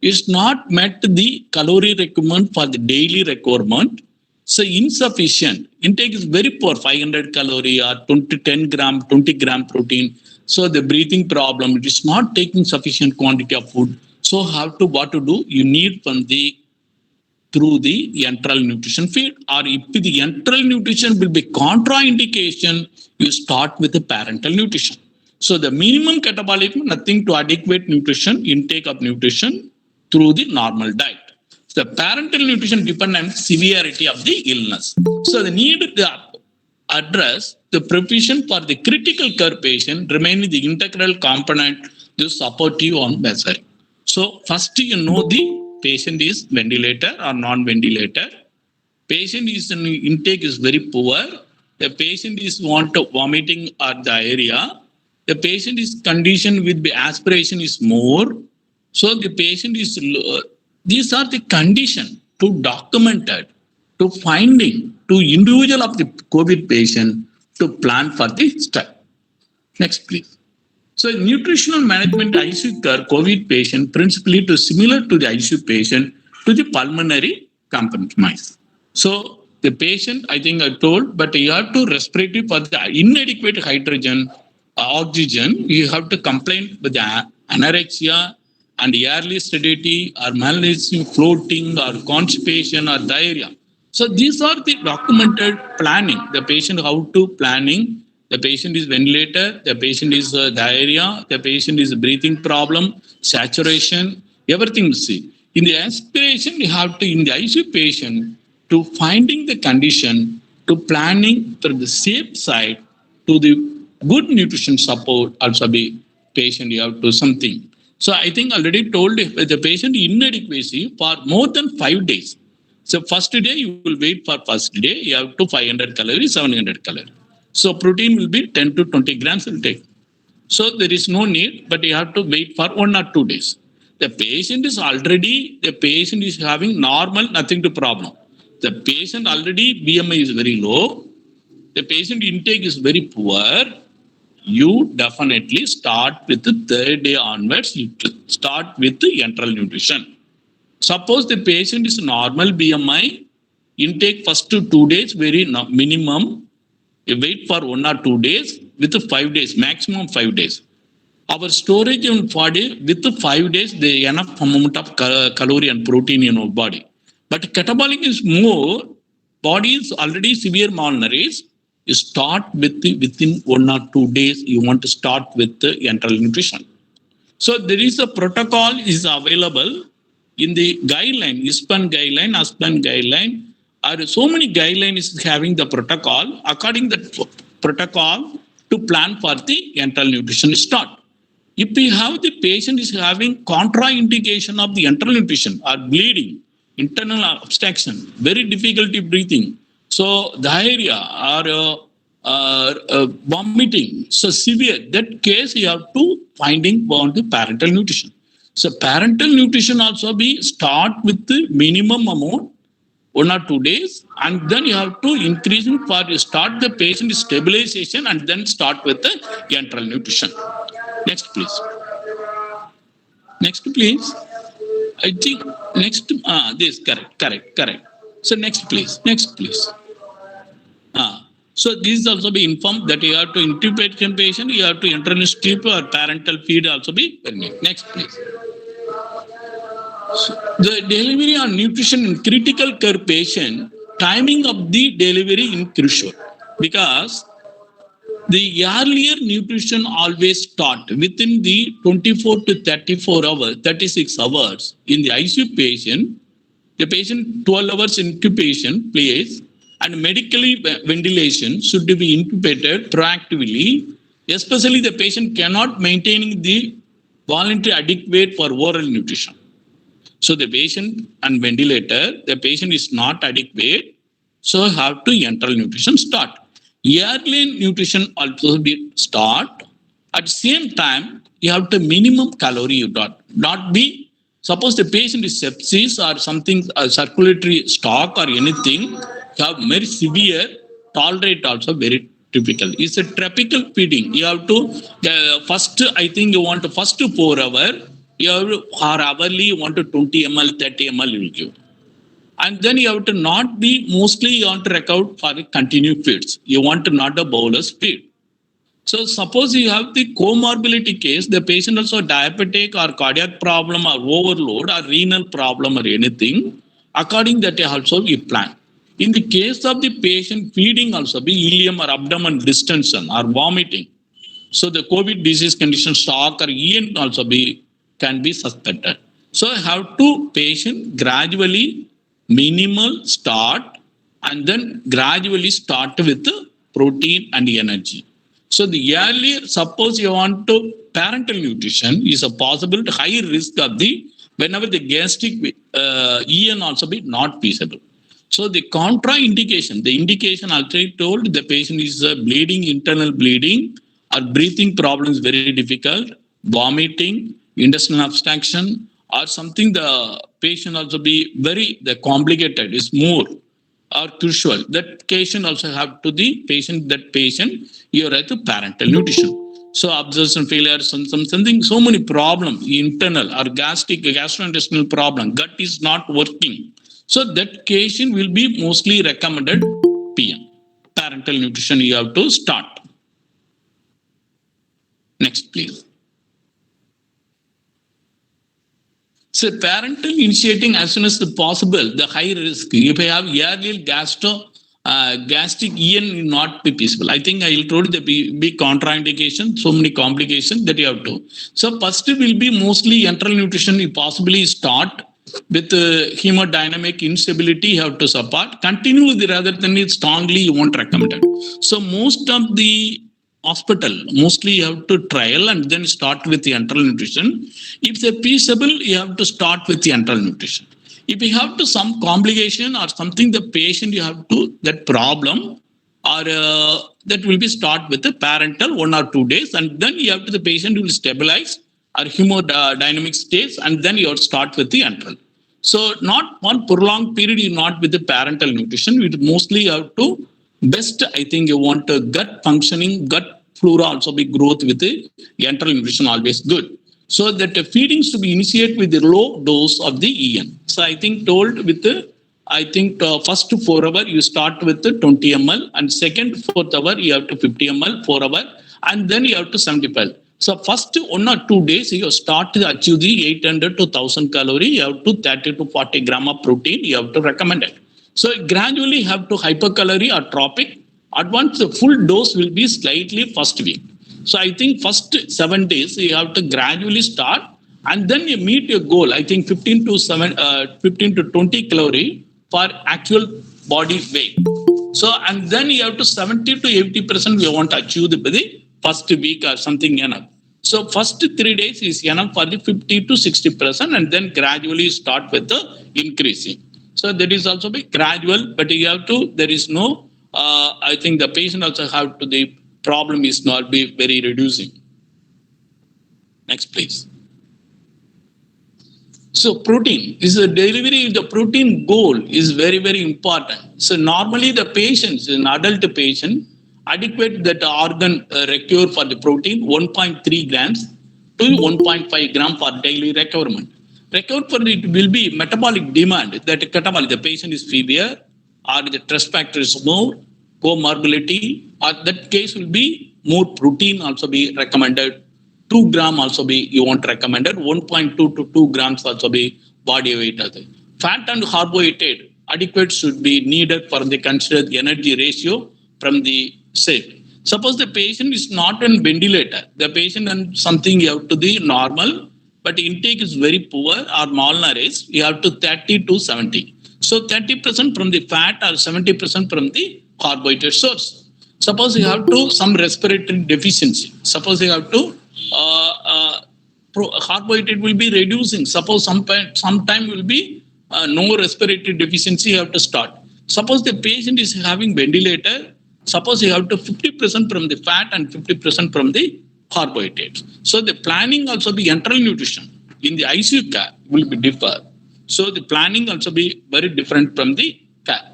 it's not met the calorie requirement for the daily requirement. So insufficient. Intake is very poor, 500 calorie or 10 gram, 20 gram protein. So the breathing problem, it is not taking sufficient quantity of food. So what to do? You need from the through the enteral nutrition feed, or if the enteral nutrition will be contraindication, you start with the parental nutrition. So the minimum catabolic, nothing to adequate nutrition, intake of nutrition through the normal diet. The parental nutrition depends on severity of the illness. So the need to address the provision for the critical care patient remaining the integral component to support you on vessel. So first you know the patient is ventilator or non-ventilator. Patient is intake is very poor. The patient is want to vomiting or diarrhea. The patient is condition with the aspiration is more. So the patient is these are the condition to documented, to finding, to individual of the COVID patient to plan for the step. Next, please. So nutritional management ICU care COVID patient principally to similar to the ICU patient to the pulmonary compromise. So the patient, I think I told, but you have to respiratory for the inadequate hydrogen, oxygen, you have to complain with the anorexia and early sedity or malnutrition, floating or constipation or diarrhea. So these are the documented planning. The patient how to planning. The patient is ventilator. The patient is diarrhea. The patient is breathing problem, saturation, everything you see. In the aspiration, you have to in the ICU patient to finding the condition to planning to the safe side to the good nutrition support also be patient you have to something. So I think already told the patient inadequacy for more than 5 days. So first day you will wait for first day, you have to 500 calories, 700 calories. So protein will be 10 to 20 grams will take. So there is no need, but you have to wait for 1 or 2 days. The patient is having normal, nothing to problem. The patient already BMI is very low. The patient intake is very poor. You definitely start with the third day onwards. You start with the enteral nutrition. Suppose the patient is normal BMI, intake first 2 days, very minimum. You wait for 1 or 2 days with 5 days, maximum 5 days. Our storage in body with 5 days, the enough amount of calorie and protein in our body. But catabolic is more, body is already severe malnourished. You start with within 1 or 2 days, you want to start with the enteral nutrition. So there is a protocol is available in the guideline, ISPAN guideline, ASPAN guideline. Are so many guidelines having the protocol. According to the protocol to plan for the enteral nutrition start. If we have the patient is having contraindication of the enteral nutrition or bleeding, internal obstruction, very difficulty breathing. So diarrhea or vomiting, so severe. That case you have to finding on the parental nutrition. So parental nutrition also be start with the minimum amount 1 or 2 days, and then you have to increase it for you start the patient stabilization and then start with the enteral nutrition. Next, please. Next, please. I think next. This correct. So next, please. Next, please. So this is also be informed that you have to intubate patient, you have to internal strip or parental feed also be permitted. Next, please. So the delivery on nutrition in critical care patient, timing of the delivery is crucial because the earlier nutrition always start within the 24 to 34 hours, 36 hours in the ICU patient. The patient 12 hours incubation place and medically ventilation should be intubated proactively, especially the patient cannot maintain the voluntary adequate for oral nutrition. So the patient and ventilator, the patient is not adequate, so have to enteral nutrition start. Early nutrition also be start. At the same time, you have to minimum calorie you not be. Suppose the patient is sepsis or something, circulatory shock or anything, have very severe, tolerate also very typical. It's a tropical feeding. You have to, first, I think you want to first 4 hours, you have to, or hourly, you want to 20 ml, 30 ml you will give. And then you have to not be, mostly you want to recover for continued feeds. You want to not a bolus feed. So suppose you have the comorbidity case, the patient also diabetic or cardiac problem or overload or renal problem or anything, according that also we plan. In the case of the patient feeding also be ileum or abdomen distension or vomiting. So the COVID disease condition shock or EN also be can be suspected. So have to patient gradually minimal start and then gradually start with the protein and energy. So the earlier, suppose you want to parental nutrition is a possible high risk of the whenever the gastric EN also be not feasible. So the contraindication, the indication already told the patient is bleeding, internal bleeding or breathing problems very difficult, vomiting, intestinal obstruction or something the patient also be very the complicated is more or crucial. That patient also have to the patient, that patient, you are at the parental nutrition. So absorption failure, something, so many problems, internal or gastrointestinal problem, gut is not working. So that patient will be mostly recommended PM. Parental nutrition you have to start. Next, please. So parental initiating as soon as possible, the high risk. If I have early gastric EN not be feasible. I think I told the big contraindication, so many complications that you have to. So first will be mostly enteral nutrition. You possibly start with hemodynamic instability. You have to support. Continue with rather than it strongly you won't recommend it. So most of the hospital, mostly you have to trial and then start with the enteral nutrition. If it's feasible, you have to start with the enteral nutrition. If you have to some complication or something, the patient you have to that problem or that will be start with the parental 1 or 2 days and then you have to the patient will stabilize or hemodynamic states and then you have to start with the enteral. So not one prolonged period you not with the parental nutrition. You mostly have to best, I think you want a gut functioning, gut flora also be growth with the enteral nutrition always good. So that the feedings to be initiated with the low dose of the EN. So I think told with the, I think first 4 hours you start with the 20 ml and second 4th hour you have to 50 ml 4 hours and then you have to 75. So first 1 or 2 days you start to achieve the 800 to 1000 calorie, you have to 30 to 40 gram of protein, you have to recommend it. So gradually have to hypercalorie or tropic. At once the full dose will be slightly first week. So I think first 7 days you have to gradually start and then you meet your goal. I think 15 to 20 calorie for actual body weight. So and then you have to 70 to 80% you want to achieve the first week or something enough. So first 3 days is enough for the 50 to 60%, and then gradually start with the increasing. So that is also be gradual, but you have to. There is no. I think the patient also have to. The problem is not be very reducing. Next, please. So protein is the delivery. The protein goal is very very important. So normally the patients, an adult patient, adequate that organ require for the protein 1.3 grams to 1.5 gram for daily requirement. Requirement for it will be metabolic demand. That catabolic, the patient is severe or the stress factor is more, comorbidity, or that case will be more protein also be recommended. 2 gram also be you want recommended, 1.2 to 2 grams also be body weight. Fat and carbohydrate adequate should be needed for the considered energy ratio from the set. Suppose the patient is not on ventilator, the patient and something you have to be normal, but intake is very poor or malnourished, you have to 30 to 70. So 30% from the fat or 70% from the carbohydrate source. Suppose you have to some respiratory deficiency. Suppose you have to carbohydrate will be reducing. Suppose sometime will be no respiratory deficiency. You have to start. Suppose the patient is having ventilator. Suppose you have to 50% from the fat and 50% from the carbohydrates. So the planning also be enteral nutrition in the ICU care will be differ. So the planning also be very different from the care.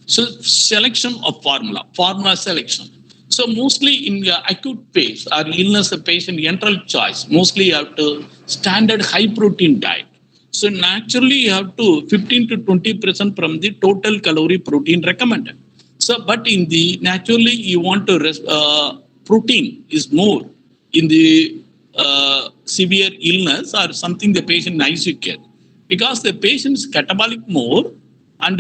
So selection of formula selection. So mostly in the acute phase or illness, the patient enteral choice, mostly you have to standard high protein diet. So naturally you have to 15 to 20% from the total calorie protein recommended. So but in the naturally you want to protein is more in the severe illness or something the patient ICU care because the patient is catabolic more and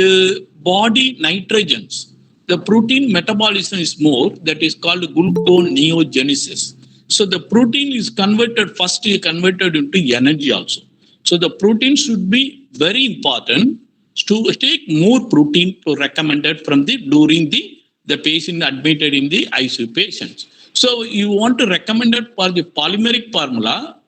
body nitrogens. The protein metabolism is more, that is called gluconeogenesis. So the protein is converted, first converted into energy also. So the protein should be very important to take more protein to recommended from the during the patient admitted in the ICU patients. So you want to recommend it for the polymeric formula,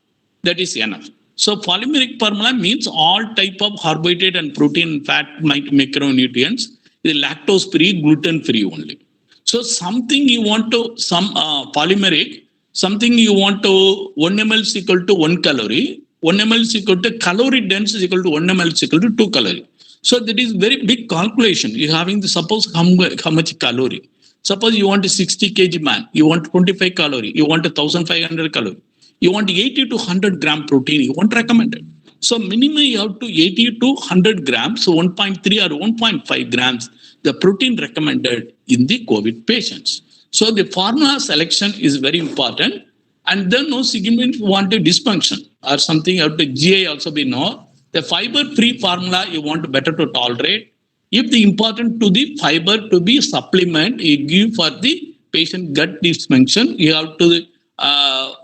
that is enough. So polymeric formula means all type of carbohydrate and protein, fat, macronutrients is lactose free, gluten free only. So something you want to some polymeric, something you want to 1 ml is equal to 1 calorie, 1 ml is equal to calorie dense is equal to 1 ml is equal to 2 calorie. So that is very big calculation. You're having the suppose how much calorie. Suppose you want a 60 kg man, you want 25 calorie, you want 1500 calorie. You want 80 to 100 gram protein, you want recommended. So minimum you have to 80 to 100 grams, so 1.3 or 1.5 grams, the protein recommended in the COVID patients. So the formula selection is very important. And then no segment want a dysfunction or something, you have to GI also be no. The fiber-free formula you want better to tolerate. If the important to the fiber to be supplement, you give for the patient gut dysfunction, you have to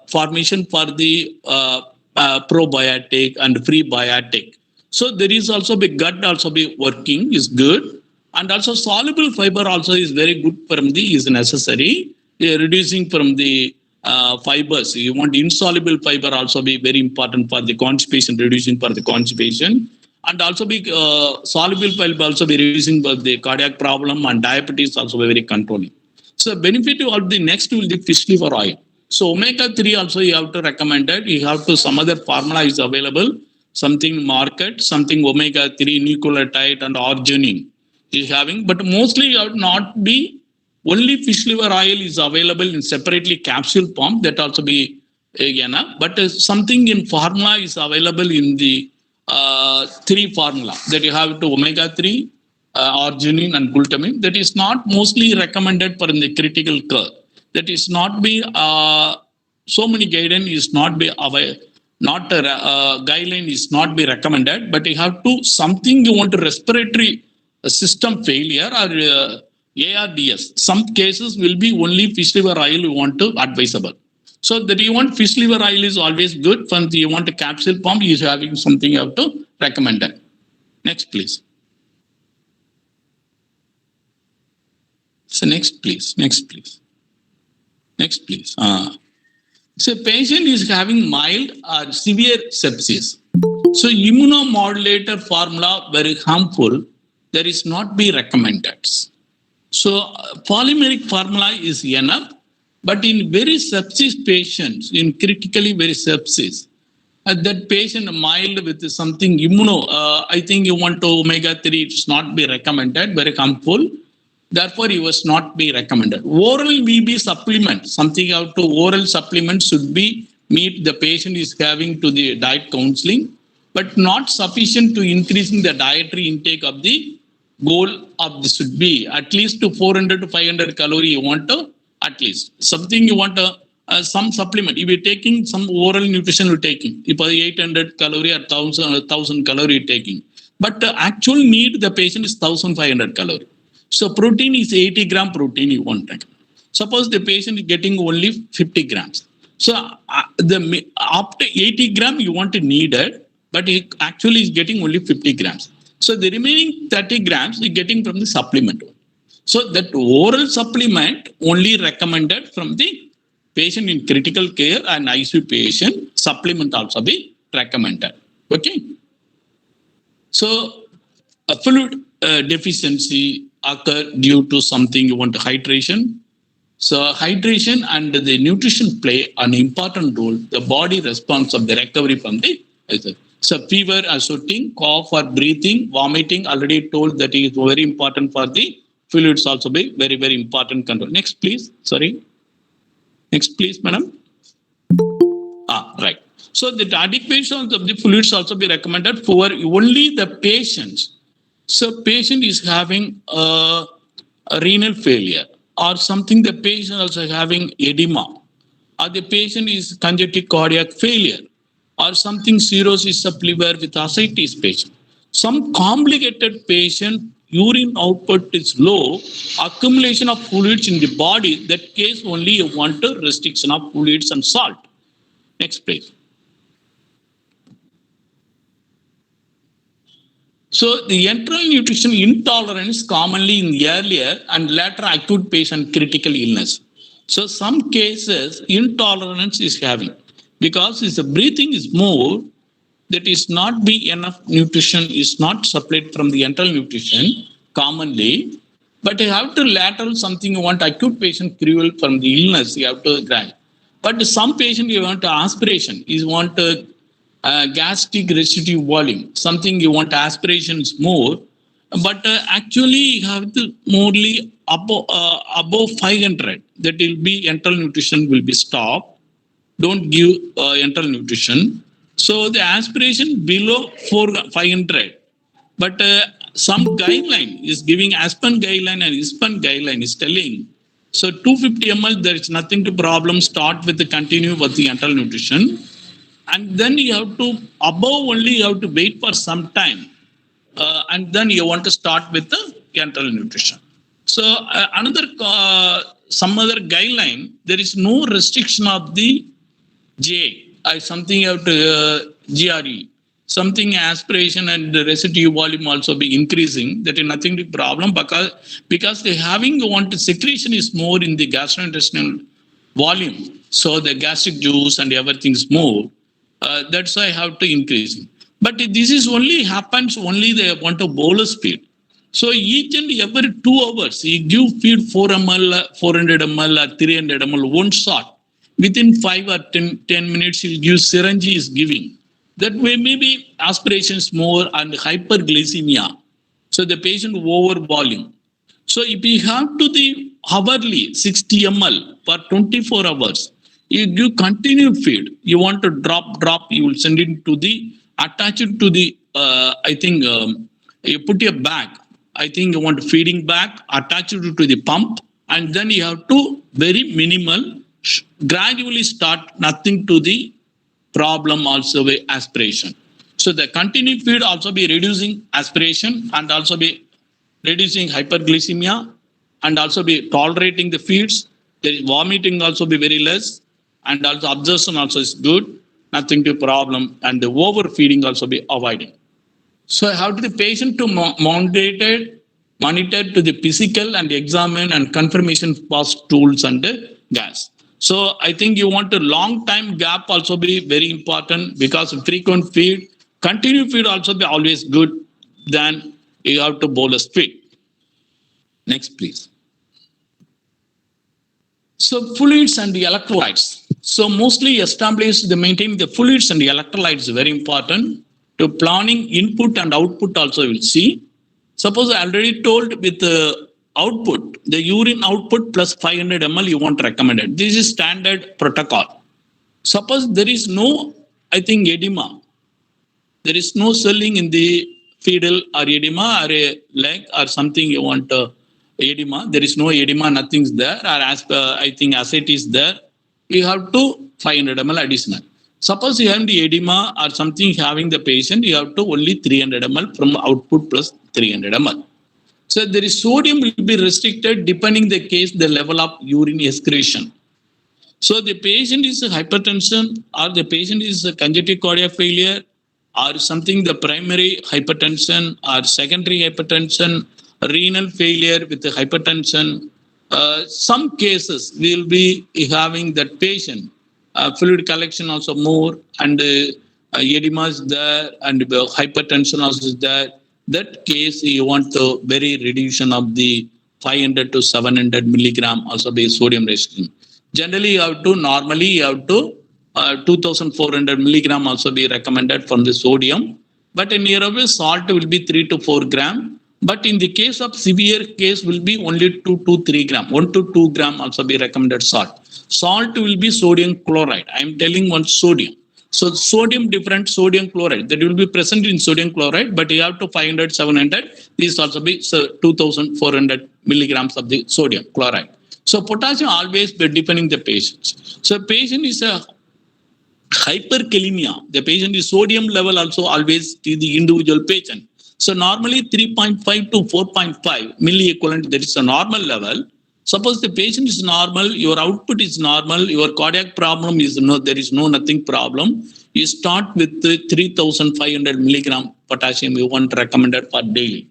formation for the probiotic and prebiotic. So there is also the gut also be working is good, and also soluble fiber also is very good from the is necessary. Reducing from the fibers. You want insoluble fiber also be very important for the constipation, reducing for the constipation, and also be soluble fiber also be reducing for the cardiac problem and diabetes also be very controlling. So benefit of the next will be fish liver oil. So omega-3 also you have to recommend it. You have to some other formula is available, something market, something omega-3 nucleotide and arginine is having, but mostly you have not be only fish liver oil is available in separately capsule form that also be enough, but something in formula is available in the three formula that you have to omega-3, arginine and glutamine that is not mostly recommended for in the critical care. That is not be so many guideline is not be aware, not guideline is not be recommended, but you have to something you want to respiratory system failure or ARDS. Some cases will be only fish liver oil you want to advisable. So that you want fish liver oil is always good. From the, you want a capsule pump, you having something you have to recommend it. Next, please. So next, please. Next, please. Next, please. So patient is having mild or severe sepsis. So immunomodulator formula very harmful. There is not be recommended. So polymeric formula is enough, but in very sepsis patients, in critically very sepsis, that patient mild with something I think you want to omega-3, it's not be recommended, very harmful. Therefore, it was not be recommended. Oral VB supplement, something out to oral supplement should be meet the patient is having to the diet counseling, but not sufficient to increasing the dietary intake of the goal of this should be at least to 400 to 500 calorie you want to at least something you want to some supplement. If you're taking some oral nutrition, you're taking if 800 calorie or 1000 calorie you're taking, but the actual need the patient is 1500 calorie. So protein is 80 gram protein you want to take. Suppose the patient is getting only 50 grams. So the after 80 gram you want to need it, but he actually is getting only 50 grams. So the remaining 30 grams is getting from the supplement. So that oral supplement only recommended from the patient in critical care and ICU patient. Supplement also be recommended. Okay. So a fluid deficiency occur due to something you want hydration. So hydration and the nutrition play an important role. The body response of the recovery from the so fever, sweating, cough or breathing, vomiting. Already told that is very important for the fluids also be very very important control. Next please. Sorry. Next please, madam. Right. So the adequation of the fluids also be recommended for only the patients. So patient is having a renal failure or something, the patient also having edema, or the patient is congestive cardiac failure, or something cirrhosis of liver with ascites patient. Some complicated patient urine output is low, accumulation of fluids in the body. That case only you want a restriction of fluids and salt. Next please. So the enteral nutrition intolerance commonly in the earlier and later acute patient critical illness. So some cases intolerance is having because if the breathing is more, that is not be enough nutrition is not supplied from the enteral nutrition commonly, but you have to lateral something you want acute patient cruel from the illness you have to grant. But some patient you want aspiration is want gastric residue volume, something you want aspirations more, but actually you have to morely above 500 that will be enteral nutrition will be stopped. Don't give enteral nutrition. So the aspiration below 500, but some guideline is giving Aspen guideline and ISPEN guideline is telling. So 250 ml there is nothing to problem. Start with the continue with the enteral nutrition, and then you have to above only you have to wait for some time, and then you want to start with the enteral nutrition. So another some other guideline, there is no restriction of the J. Something you have to GRE, something aspiration and the residue volume also be increasing. That is nothing to problem because they having want secretion is more in the gastrointestinal volume. So the gastric juice and everything is more. That's why I have to increase. But this is only happens only they want a bolus feed. So each and every 2 hours, you give feed 4 ml, 400 ml or 300 ml, one shot. Within 5 or 10 minutes, he'll give syringe is giving. That way maybe aspirations more and hyperglycemia. So the patient over volume. So if you have to the hourly 60 ml for 24 hours, you give continued feed. You want to drop, you will send it to the, attach it to the, you put your bag. I think you want feeding bag, attach it to the pump, and then you have to very minimal, gradually start nothing to the problem also with aspiration. So the continued feed also be reducing aspiration and also be reducing hyperglycemia and also be tolerating the feeds. The vomiting also be very less, and also absorption also is good, nothing to problem, and the overfeeding also be avoiding. So how to the patient to monitor to the physical and examine and confirmation past tools and gas. So I think you want a long time gap also be very important, because frequent feed, continue feed also be always good than you have to bolus feed. Next, please. So fluids and the electrolytes. So mostly established the maintaining the fluids and the electrolytes is very important. To planning input and output also we'll see. Suppose I already told with the output, the urine output plus 500 ml you want recommended. This is standard protocol. Suppose there is no, I think, edema. There is no swelling in the fetal or edema or a leg or something you want edema. There is no edema, nothing's there. Or as per, I think ascites is there. You have to 500 ml additional. Suppose you have the edema or something having the patient, you have to only 300 ml from output plus 300 ml. So there is sodium will be restricted depending the case, the level of urine excretion. So the patient is a hypertension or the patient is a congestive cardiac failure or something, the primary hypertension or secondary hypertension, renal failure with the hypertension. Some cases we will be having that patient fluid collection also more, and edema is there, and hypertension also is there. That case you want to very reduction of the 500 to 700 milligram also be sodium restriction. Generally you have to, normally you have to 2400 milligram also be recommended from the sodium, but in nearby salt will be 3 to 4 gram. But in the case of severe case will be only 2 to 3 gram, 1 to 2 gram also be recommended salt. Salt will be sodium chloride. I am telling one sodium. So sodium different, sodium chloride that will be present in sodium chloride, but you have to 500, 700. These also be 2400 milligrams of the sodium chloride. So potassium always be depending the patients. So patient is a hyperkalemia. The patient is sodium level also always to the individual patient. So normally 3.5 to 4.5 milliequivalent, that is a normal level. Suppose the patient is normal, your output is normal, your cardiac problem is no, there is no nothing problem. You start with the 3,500 milligram potassium you want recommended for daily.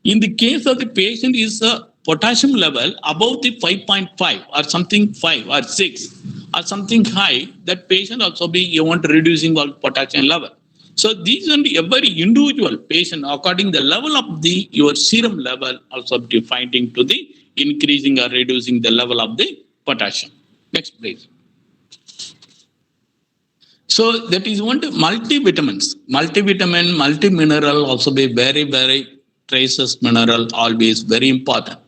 In the case of the patient is a potassium level above the 5.5 or something 5 or 6 or something high, that patient also be you want reducing all potassium level. So these are every individual patient according the level of the your serum level also defined to the increasing or reducing the level of the potassium. Next, please. So that is one multivitamins, multivitamin, multimineral also be very, very traces mineral always very important.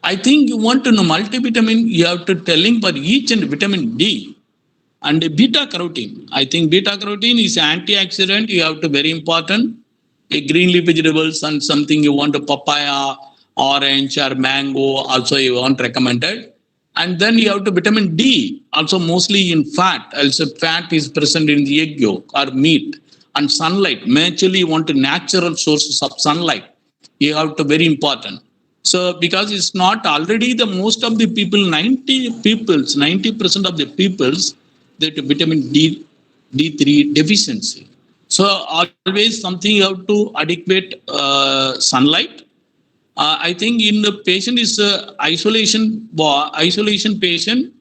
I think you want to know multivitamin, you have to telling for each and vitamin D and beta carotene. I think beta carotene is antioxidant. You have to very important. A green leaf vegetables and something you want a papaya, orange or mango also you want recommended. And then you have to vitamin D also mostly in fat. Also fat is present in the egg yolk or meat and sunlight. Naturally you want to natural sources of sunlight. You have to very important. So because it's not already the most of the people, 90% of the peoples that vitamin D3 deficiency. So always something you have to adequate sunlight. I think in the patient is isolation patient.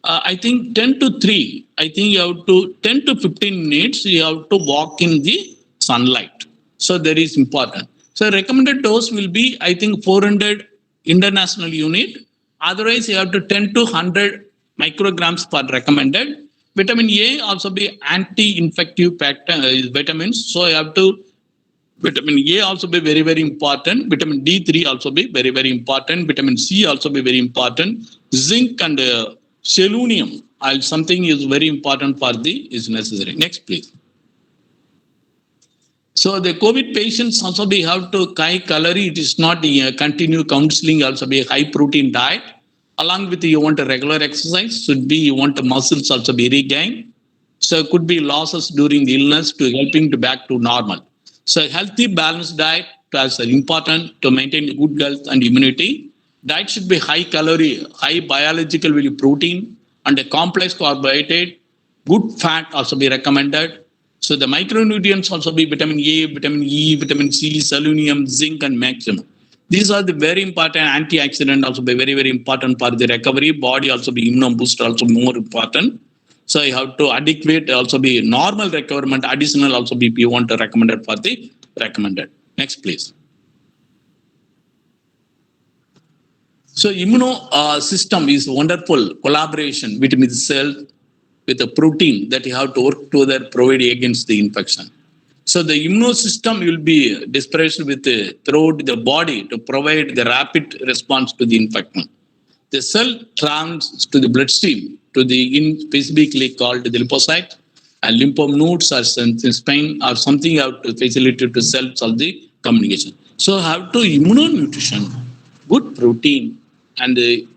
I think 10 to 3. I think you have to 10 to 15 minutes. You have to walk in the sunlight. So that is important. So recommended dose will be I think 400 international unit. Otherwise you have to 10 to 100 micrograms per recommended. Vitamin A also be anti-infective vitamins. So you have to vitamin A also be very, very important. Vitamin D3 also be very, very important. Vitamin C also be very important. Zinc and selenium something is very important for the is necessary. Next, please. So the COVID patients also be have to high calorie. It is not continue counseling. Also be high protein diet. Along with you want a regular exercise. Should be you want the muscles also be regained. So could be losses during the illness to helping to back to normal. So healthy balanced diet is important to maintain good health and immunity. Diet should be high calorie, high biological value protein and a complex carbohydrate. Good fat also be recommended. So the micronutrients also be vitamin A, vitamin E, vitamin C, selenium, zinc and magnesium. These are the very important antioxidant, also be very, very important for the recovery. Body also be immune boost, also more important. So you have to adequate, also be normal requirement, additional also be if you want to recommend it for the recommended. Next, please. So system is wonderful collaboration between the cell with the protein that you have to work together provide against the infection. So the immune system will be dispersed with throughout the body to provide the rapid response to the infection. The cell travels to the bloodstream to the specifically called the lymphocyte and lymph nodes or spine or something you have to facilitate to cells of the communication. So have to immunonutrition, good protein and the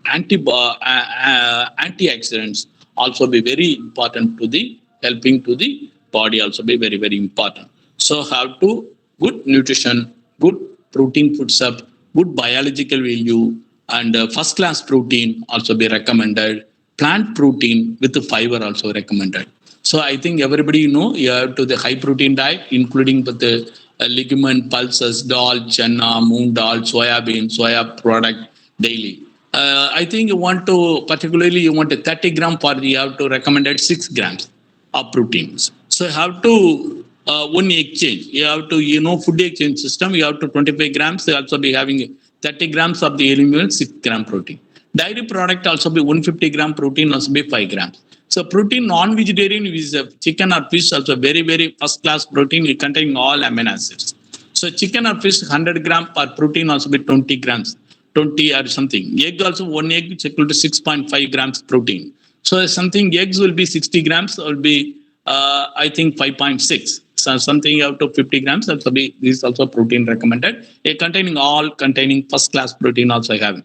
antioxidants also be very important to the helping to the body also be very, very important. So have to good nutrition, good protein food up, good biological value, and first class protein also be recommended. Plant protein with the fiber also recommended. So I think everybody know you have to the high protein diet, including with the ligament, pulses, dal, chana, moong dal, soya bean, soya product daily. I think you want to particularly you want a 30 gram for you have to recommended 6 grams of proteins. So you have to one exchange. You have to food exchange system. You have to 25 grams. They also be having 30 grams of the element 6 gram protein. Dairy product also be 150 gram protein also be 5 grams. So protein non-vegetarian is chicken or fish also very, very first class protein. It containing all amino acids. So chicken or fish 100 gram per protein also be 20 grams. 20 or something. Egg also, one egg is equal to 6.5 grams protein. So something eggs will be 60 grams, will be, I think, 5.6. So something up to 50 grams, also be, this is also protein recommended. Containing first class protein also having.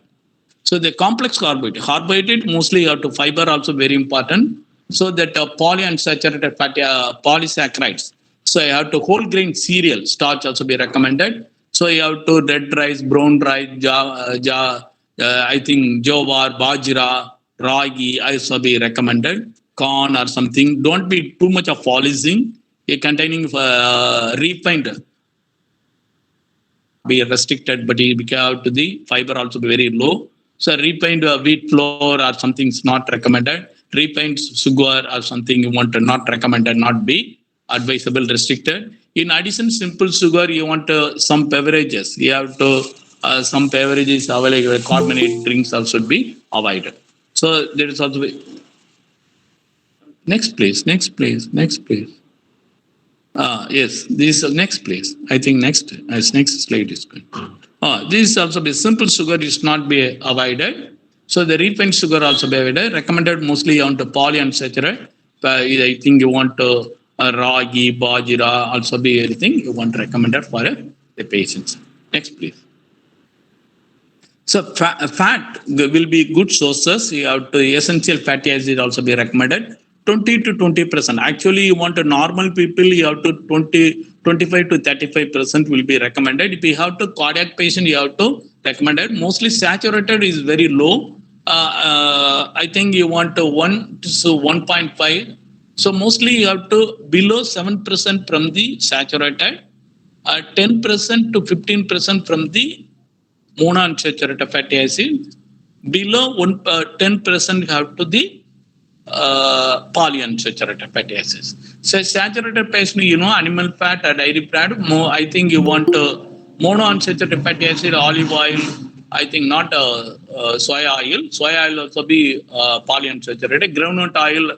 So the complex carbohydrate mostly you have to fiber also very important. So that polyunsaturated fatty polysaccharides. So you have to whole grain cereal starch also be recommended. So you have to red rice, brown rice, I think jowar, bajra, ragi also be recommended. Corn or something. Don't be too much of polising. Containing refined be restricted, but because to the fiber also be very low. So refined wheat flour or something is not recommended. Refined sugar or something you want to not recommended, not be advisable, restricted. In addition, simple sugar, you want some beverages. You have to some beverages available. Carbonated drinks also should be avoided. So there is also next place. Yes, this is next place. I think next slide is good. This is also be simple sugar is not be avoided. So the refined sugar also be avoided. Recommended mostly on the polyunsaturated. I think you want to ragi, bajra also be everything you want recommended for the patients. Next, please. So fat will be good sources. You have to essential fatty acid also be recommended. 20 to 20%. Actually, you want a normal people, you have to 25 to 35% will be recommended. If you have to cardiac patient, you have to recommended. Mostly saturated is very low. I think you want 1 to 1.5. So mostly you have to below 7% from the saturated, 10% to 15% from the monounsaturated fatty acid. Below 10% have to the polyunsaturated fatty acids. So saturated patient, animal fat or dairy fat. I think you want monounsaturated fatty acid, olive oil. I think not soy oil. Soy oil also be polyunsaturated. Groundnut oil,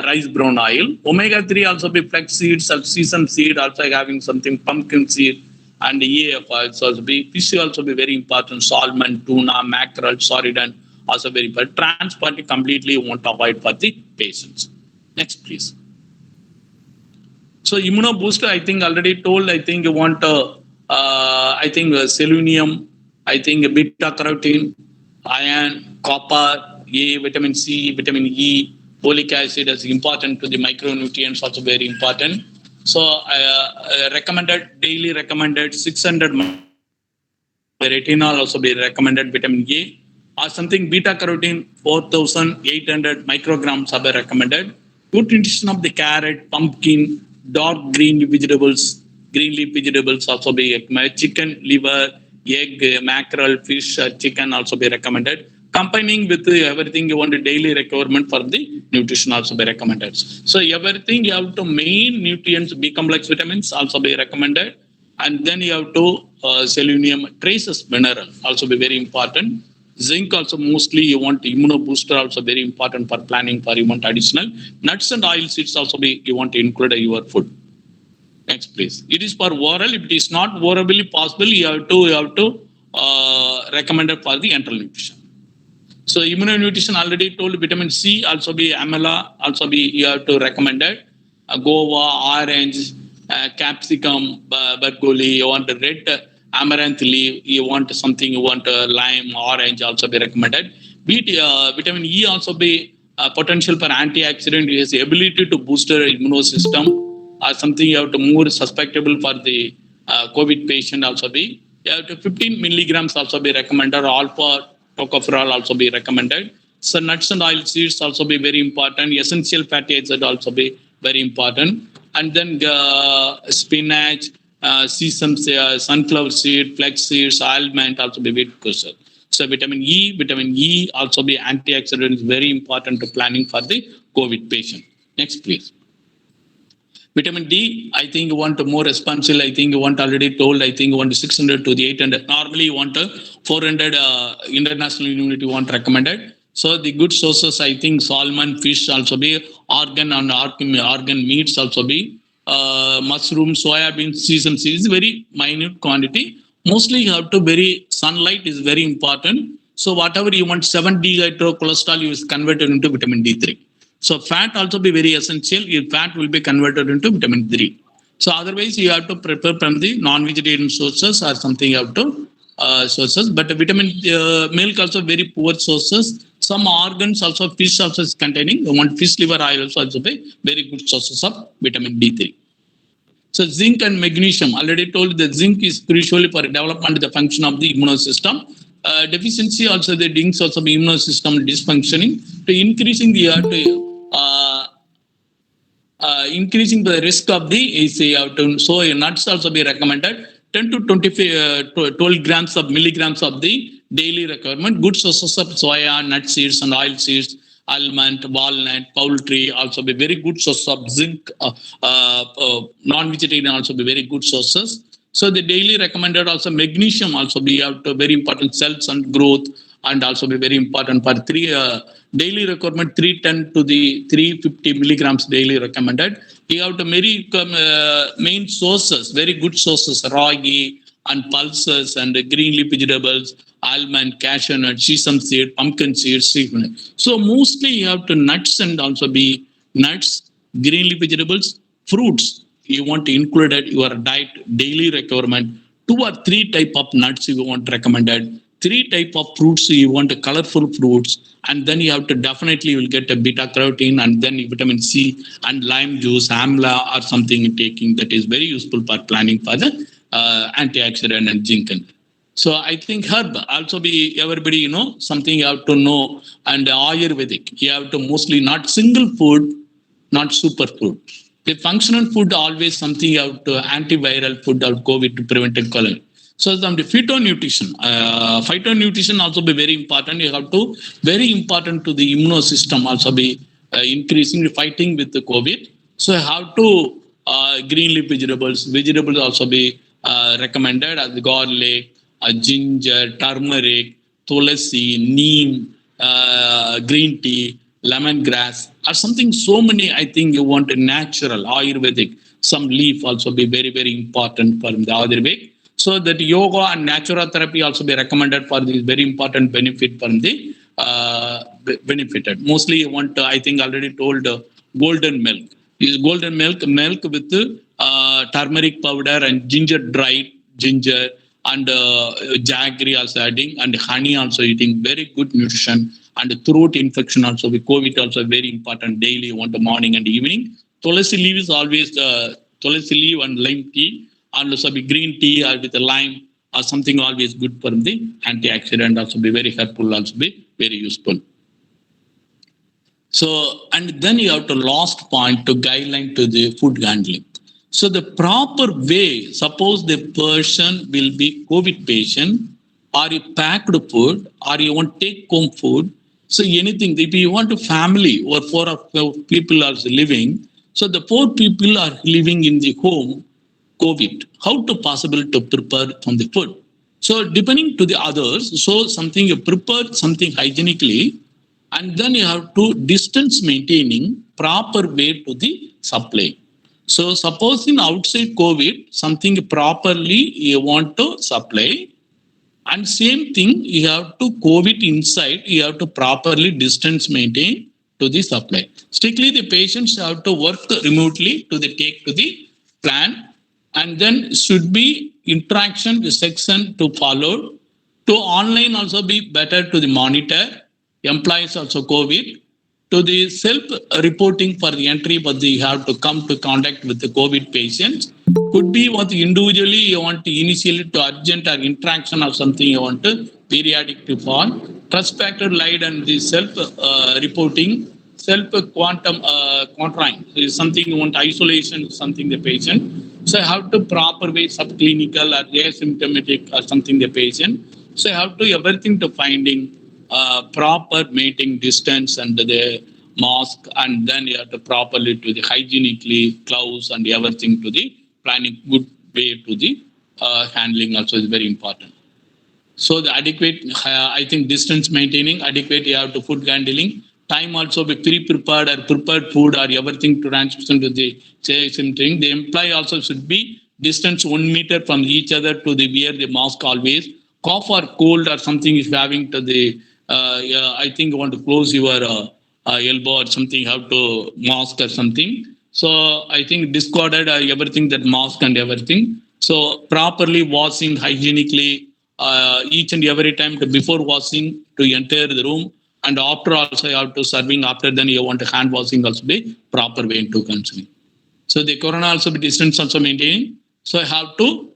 rice brown oil. Omega-3 also be flax seeds, sesame seed, also having something pumpkin seed. And EAF also be fish also be very important. Salmon, tuna, mackerel, sardine also very important. Trans fatty completely you want to avoid for the patients. Next, please. So immunobooster, I think already told. I think you want I think selenium. I think beta carotene, iron, copper, A, vitamin C, vitamin E, folic acid is important to the micronutrients. Also very important. So daily recommended 600 retinol also be recommended vitamin A or something beta carotene 4,800 micrograms are recommended. Good nutrition of the carrot, pumpkin, dark green leaf vegetables also be recommended. Chicken liver, egg, mackerel, fish, chicken also be recommended. Combining with everything you want a daily requirement for the nutrition also be recommended. So everything you have to main nutrients, B complex vitamins also be recommended, and then you have to selenium, traces mineral also be very important. Zinc also mostly you want immuno booster also very important for planning for you want additional nuts and oil seeds also be you want to include in your food. Next, please. It is for oral. If it is not orally possible, you have to recommend it for the enteral nutrition. So immunonutrition already told vitamin C also be amela also be you have to recommend it. Guava, orange, capsicum, burgoli. You want red amaranth leaf. You want something. You want lime, orange also be recommended. Vitamin E also be potential for antioxidant. It has the ability to boost your immune system. Something you have to more susceptible for the COVID patient also be. You have to 15 milligrams also be recommended. Alpha tocopherol also be recommended. So nuts and oil seeds also be very important. Essential fatty acids also be very important. And then spinach, sesame, sunflower seed, flax seeds, almond also be very good. So vitamin E also be antioxidant is very important to planning for the COVID patient. Next, please. Vitamin D, I think you want more responsible. I think you want already told. I think you want 600 to the 800. Normally you want 400 international unit you want recommended. So the good sources, I think salmon, fish also be organ and organ meats also be mushroom, soya beans, sesame seeds. Very minute quantity. Mostly you have to very sunlight is very important. So whatever you want 7D cholesterol is converted into vitamin D3. So fat also be very essential. If fat will be converted into vitamin 3. So otherwise you have to prepare from the non-vegetarian sources or something you have to sources. But vitamin milk also very poor sources. Some organs also fish also is containing. One fish liver oil also be very good sources of vitamin D3. So zinc and magnesium, already told that zinc is crucial for development of the function of the immune system. Deficiency also the links also the immune system dysfunctioning to increasing the increasing the risk of the so nuts also be recommended 10 to 12 grams of milligrams of the daily requirement. Good sources of soya, nut seeds and oil seeds, almond, walnut, poultry also be very good source of zinc. Non-vegetarian also be very good sources. So the daily recommended also magnesium also be have to very important cells and growth and also be very important for daily requirement 310 to the 350 milligrams daily recommended. You have to very main sources, very good sources, ragi and pulses and green leaf vegetables, almond, cashew nut, sesame seed, pumpkin seeds, seafood. So mostly you have to nuts and also be nuts, green leaf vegetables, fruits. You want to include at your diet daily requirement. 2 or 3 type of nuts you want recommended. 3 type of fruits you want colorful fruits, and then you have to definitely you will get a beta carotene and then vitamin C and lime juice, amla or something taking that is very useful for planning for the antioxidant and zinc. So I think herb also be everybody something you have to know, and Ayurvedic you have to mostly not single food, not superfood. The functional food always something you have to antiviral food or COVID to prevent a colon. So the phytonutrition, phytonutrition also be very important. You have to very important to the immune system also be increasing fighting with the COVID. So how to green leaf vegetables also be recommended as garlic, ginger, turmeric, tulasi, neem, green tea, lemongrass, or something. So many, I think you want a natural Ayurvedic. Some leaf also be very, very important for the Ayurvedic. So that yoga and naturotherapy also be recommended for this very important benefit from the benefited. Mostly you want, I think already told golden milk. Is golden milk with turmeric powder and ginger, dried ginger and jaggery also adding, and honey also eating, very good nutrition. And throat infection also with COVID also very important daily you want the morning and evening. Tulasi leaf is always tulasi leaf and lime tea, and also be green tea or with a lime or something always good for the antioxidant, also be very helpful, also be very useful. So, and then you have to last point to guideline to the food handling. So the proper way, suppose the person will be COVID patient, or you packed food, or you want take home food. So anything, if you want a family or four or five people are living, so the four people are living in the home, COVID, how to possible to prepare from the food. So depending to the others, so something you prepare something hygienically, and then you have to distance maintaining proper way to the supply. So suppose in outside COVID, something properly you want to supply, and same thing you have to COVID inside, you have to properly distance maintain to the supply. Strictly the patients have to work remotely to the take to the plan, and then should be interaction the section to follow. To online also be better to the monitor, employees also COVID, to the self-reporting for the entry, but they have to come to contact with the COVID patients. Could be what individually you want to initially to urgent or interaction or something you want to periodic to form. Trust factor lied and the self-reporting, self-quantum contraing is something you want isolation, something the patient. So how to proper way subclinical or asymptomatic or something the patient. So how to everything to finding proper maintaining distance and the mask, and then you have to properly to the hygienically gloves and everything to the planning good way to the handling also is very important. So the adequate, I think distance maintaining, adequate you have to food handling, time also be pre-prepared or prepared food or everything to transmission to the same thing. The employee also should be distance 1 meter from each other to the wear the mask always. Cough or cold or something is having to the, I think you want to close your elbow or something, you have to mask or something. So I think discarded everything that mask and everything. So properly washing hygienically each and every time to before washing to enter the room, and after also you have to serving, after then you want to hand washing also be proper way into consuming. So the corona also be distance also maintaining. So I have to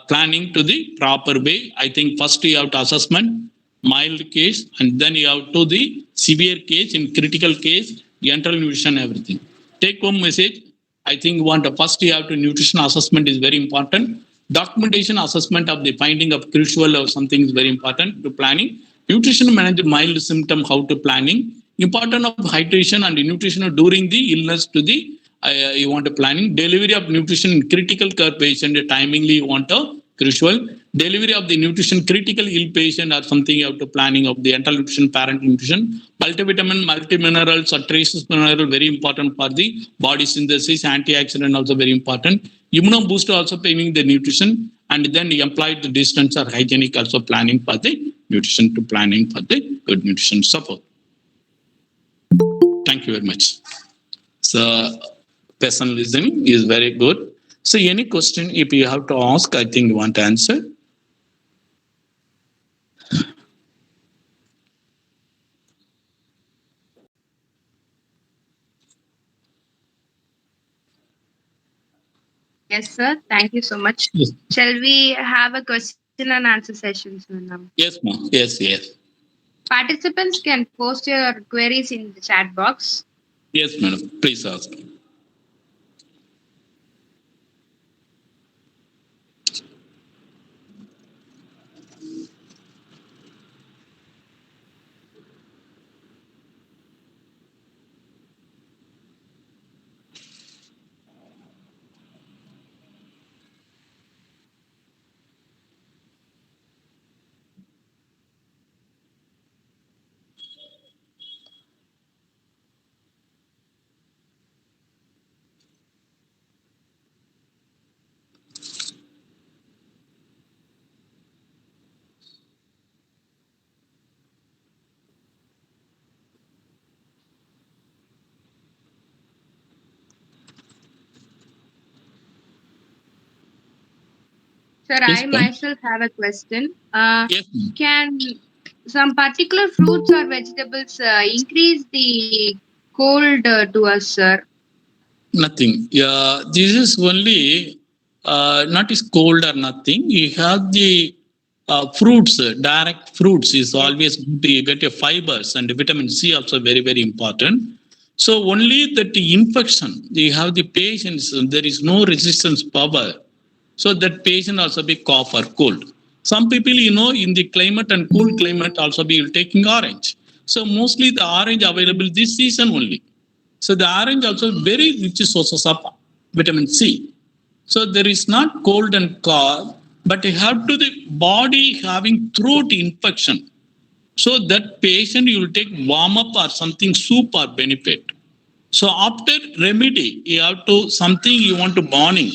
planning to the proper way. I think first you have to assessment mild case, and then you have to the severe case, in critical case enteral nutrition everything. Take home message, I think want to first you have to nutrition assessment is very important. Documentation assessment of the finding of crucial or something is very important to planning. Nutrition manage mild symptom, how to planning. Important of hydration and nutrition during the illness to the you want a planning. Delivery of nutrition in critical care patient, timingly you want a crucial. Delivery of the nutrition critical ill patient or something you have to planning of the enteral nutrition, parent nutrition. Multivitamin, multiminerals or traces mineral very important for the body synthesis, antioxidant also very important. Immunobooster also planning the nutrition, and then you apply the distance or hygienic also planning for the nutrition to planning for the good nutrition support. Thank you very much. So person listening is very good. So any question if you have to ask, I think you want to answer. Yes, sir. Thank you so much. Yes, Shall we have a question and answer session, sir, now? yes, ma'am. Yes, yes. Participants can post your queries in the chat box. Yes, madam. Please ask. Sir, Yes, I ma'am. myself have a question. Yes, ma'am. Can some particular fruits or vegetables increase the cold to us, sir? Nothing. Yeah, this is only not is cold or nothing. You have the fruits, direct fruits is Yes. always good. You get your fibers, and vitamin C also very very important. So only that the infection, you have the patients, there is no resistance power. So that patient also be cough or cold. Some people, in the climate and cool climate also be taking orange. So mostly the orange available this season only. So the orange also very rich sources of vitamin C. So there is not cold and cough, but you have to the body having throat infection. So that patient you will take warm up or something soup or benefit. So after remedy, you have to something you want to morning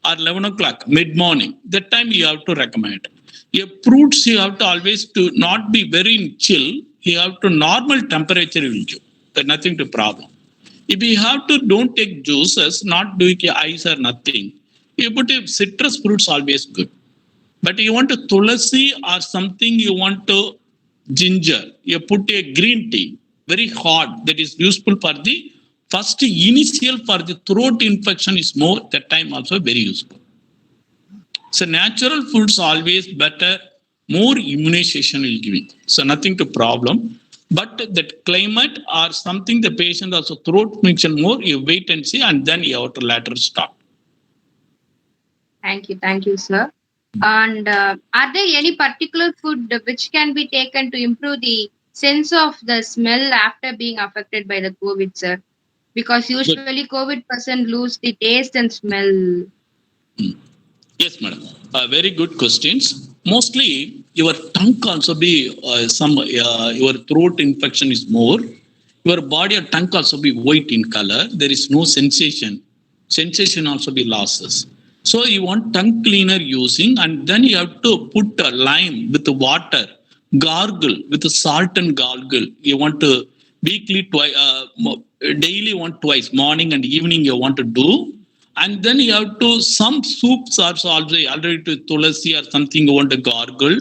or 11 o'clock, mid morning. That time you have to recommend. Your fruits you have to always to not be very chill. You have to normal temperature will give. There's nothing to problem. If you have to don't take juices, not doing ice or nothing, you put a citrus fruits always good. But you want a tulasi or something you want to ginger, you put a green tea, very hot, that is useful for the first initial for the throat infection is more, that time also very useful. So natural foods always better, more immunization will give it. So nothing to problem. But that climate or something the patient also throat infection more, you wait and see and then you have to later start. Thank you, sir. And are there any particular food which can be taken to improve the sense of the smell after being affected by the COVID, sir? Because Good. usually COVID person lose the taste and smell. Yes, madam. Very good questions. Mostly, your tongue also be your throat infection is more. Your body or tongue also be white in color. There is no sensation. Sensation also be losses. So you want tongue cleaner using, and then you have to put a lime with water, gargle with salt and gargle. You want to weekly twice, daily one twice, morning and evening. You want to do, and then you have to some soups are already to tulasi or something you want to gargle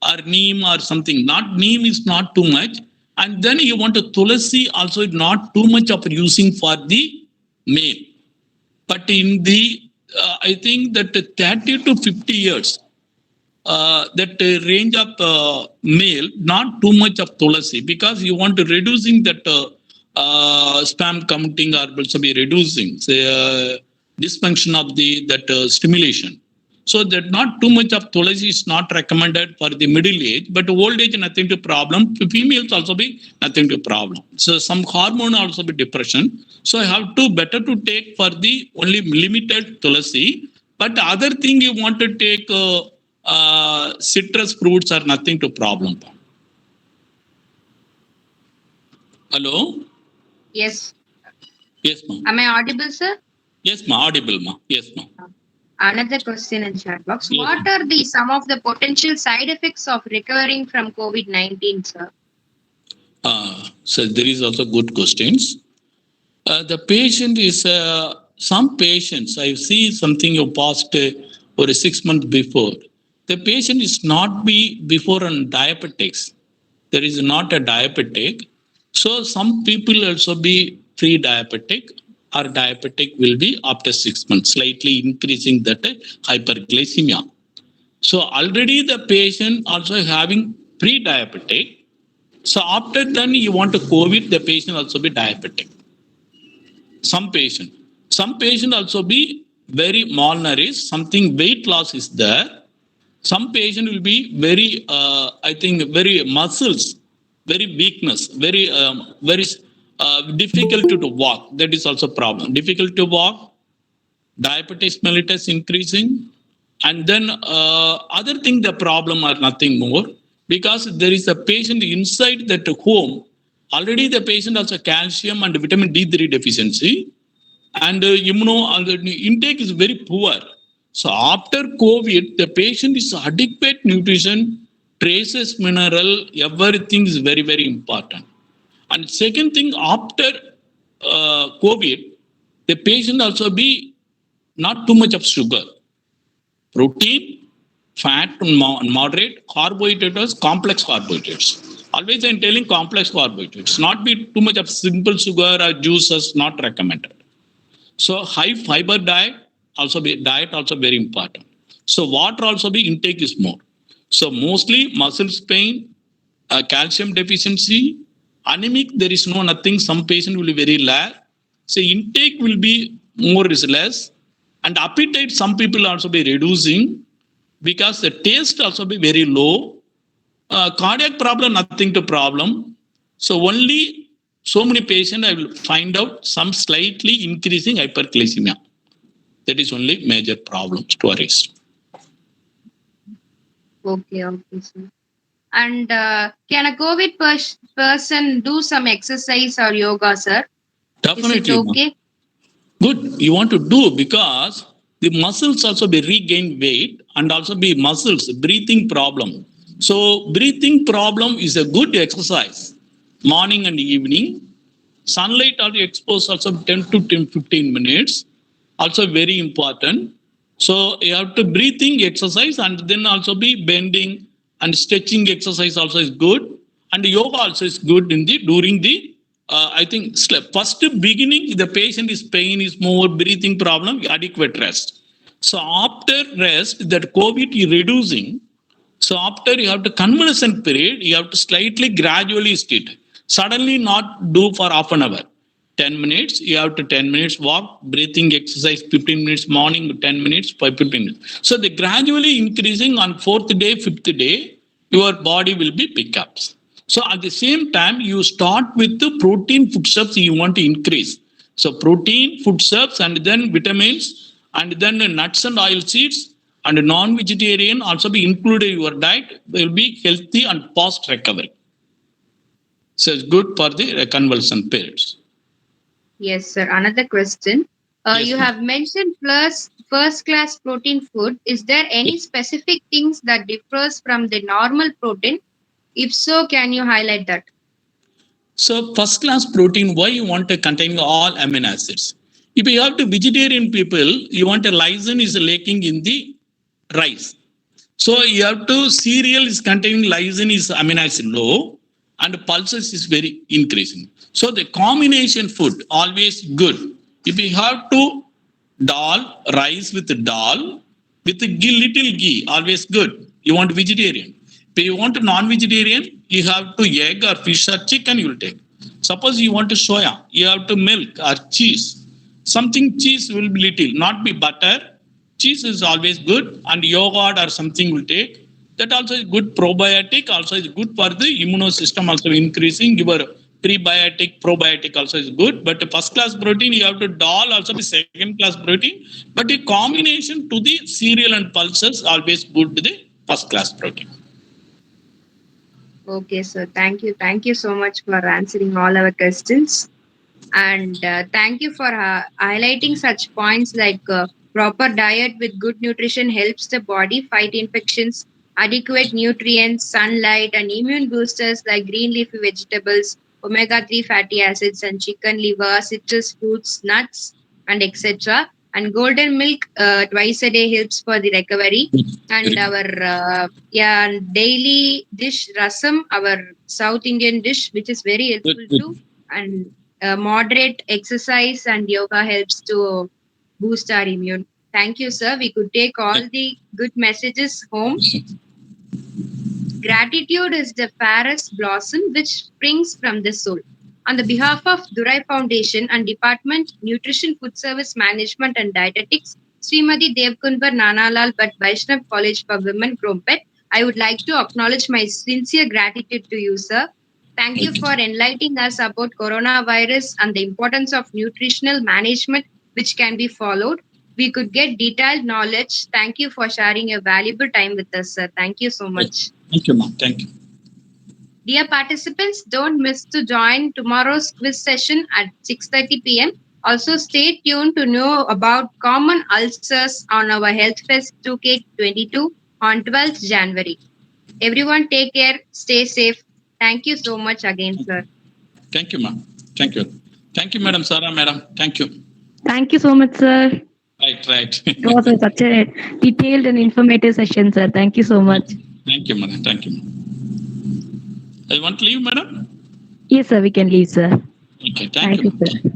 or neem or something. Not neem is not too much, and then you want to tulasi also not too much of using for the male. But in the I think that 30 to 50 years, that range of male, not too much of tulasi because you want to reducing that spam counting or also be reducing say, dysfunction of the that stimulation. So that not too much of tulasi is not recommended for the middle age, but old age nothing to problem. Females also be nothing to problem. So some hormone also be depression. So I have to better to take for the only limited tulasi, but other thing you want to take. Citrus fruits are nothing to problem. Hello? Yes. Yes, ma'am. Am I audible, sir? Yes, ma'am. Audible, ma'am. Yes, ma'am. Another question in chat box. Yes, What are the some of the potential side effects of recovering from COVID-19, sir? So there is also good questions. The patient is some patients. I see something you passed for 6 months before. The patient is not be before on diabetics. There is not a diabetic. So some people also be pre-diabetic or diabetic will be after 6 months, slightly increasing that hyperglycemia. So already the patient also having pre-diabetic. So after then you want to COVID, the patient also be diabetic. Some patient also be very malnourished, something weight loss is there. Some patient will be very I think very muscles, very weakness, very difficult to walk. That is also problem, difficult to walk. Diabetes mellitus increasing, and then other thing the problem are nothing more because there is a patient inside that home. Already the patient also calcium and vitamin D3 deficiency, and immuno intake is very poor. So after COVID, the patient is adequate nutrition, traces mineral, everything is very very important. And second thing, after COVID, the patient also be not too much of sugar, protein, fat, moderate, carbohydrates, complex carbohydrates. Always I'm telling complex carbohydrates, not be too much of simple sugar or juices, not recommended. So high fiber diet also very important. So water also be intake is more. So mostly muscles pain, calcium deficiency, Anemic, there is no nothing. Some patient will be very rare. So intake will be more is less. And appetite, some people also be reducing because the taste also be very low. Cardiac problem, nothing to problem. So only so many patients I will find out some slightly increasing hyperglycemia. That is only major problem to arrest. Okay, okay, sir. And can a COVID person do some exercise or yoga, sir? Is it Definitely, ma'am. okay? Good. You want to do because the muscles also be regain weight and also be muscles breathing problem. So breathing problem is a good exercise. Morning and evening. Sunlight or expose also 10 to 10, 15 minutes. Also very important. So you have to breathing exercise and then also be bending and stretching exercise also is good. And yoga also is good in the during the I think first beginning the patient is pain is more breathing problem adequate rest. So after rest that COVID is reducing, so after you have to convalescent period, you have to slightly gradually sit. Suddenly not do for half an hour. 10 minutes, you have to 10 minutes walk, breathing exercise 15 minutes, morning 10 minutes, 15 minutes. So they gradually increasing on fourth day, fifth day, your body will be pick up. So at the same time, you start with the protein food stuffs you want to increase. So protein food stuffs and then vitamins and then nuts and oil seeds and non-vegetarian also be included in your diet. They will be healthy and fast recovery. So it's good for the convulsion periods. Yes, sir. Another question. Yes, You ma'am. have mentioned plus first class protein food. Is there any specific things that differs from the normal protein? If so, can you highlight that? So first class protein, why you want to contain all amino acids? If you have to vegetarian people, you want a lysine is lacking in the rice. So you have to cereal is containing lysine is amino acid low and pulses is very increasing. So the combination food always good. If you have to dal, rice with dal, with little ghee, always good. You want vegetarian. If you want non-vegetarian, you have to egg or fish or chicken you will take. Suppose you want to soya, you have to milk or cheese. Something cheese will be little, not be butter. Cheese is always good and yogurt or something will take. That also is good probiotic, also is good for the immune system, also increasing your prebiotic, probiotic also is good. But first class protein, you have to dal also be second class protein. But the combination to the cereal and pulses always good to the first class protein. Okay, sir. Thank you. Thank you so much for answering all our questions. And thank you for highlighting such points like proper diet with good nutrition helps the body fight infections, adequate nutrients, sunlight, and immune boosters like green leafy vegetables, omega 3 fatty acids, and chicken liver, citrus fruits, nuts, and etc. And golden milk twice a day helps for the recovery. Very And good. our daily dish rasam, our South Indian dish, which is very Good, helpful good. too. And moderate exercise and yoga helps to boost our immune. Thank you, sir. We could take all the good messages home. Gratitude is the fairest blossom which springs from the soul. On the behalf of DORAI Foundation and Department Nutrition, Food Service Management and Dietetics, Srimati Devkunvar Nanalal Bhatt Vaishnav College for Women Grompet, I would like to acknowledge my sincere gratitude to you, sir. Thank you for enlightening us about coronavirus and the importance of nutritional management which can be followed. We could get detailed knowledge. Thank you for sharing your valuable time with us, sir. Thank you so much. Thank you, ma'am. Thank you. Dear participants, don't miss to join tomorrow's quiz session at 6:30 p.m. Also, stay tuned to know about common ulcers on our Health Fest 2K22 on 12th January. Everyone take care, stay safe. Thank you so much again, sir. Thank you, ma'am. Thank you. Thank you, Madam Sarah, Madam. Thank you. Thank you so much, sir. Right, right. It was such a detailed and informative session, sir. Thank you so much. Thank you, Madam. Thank you. I want to leave, Madam. Yes, sir, we can leave, sir. Okay, thank Thank you, you, ma'am. sir.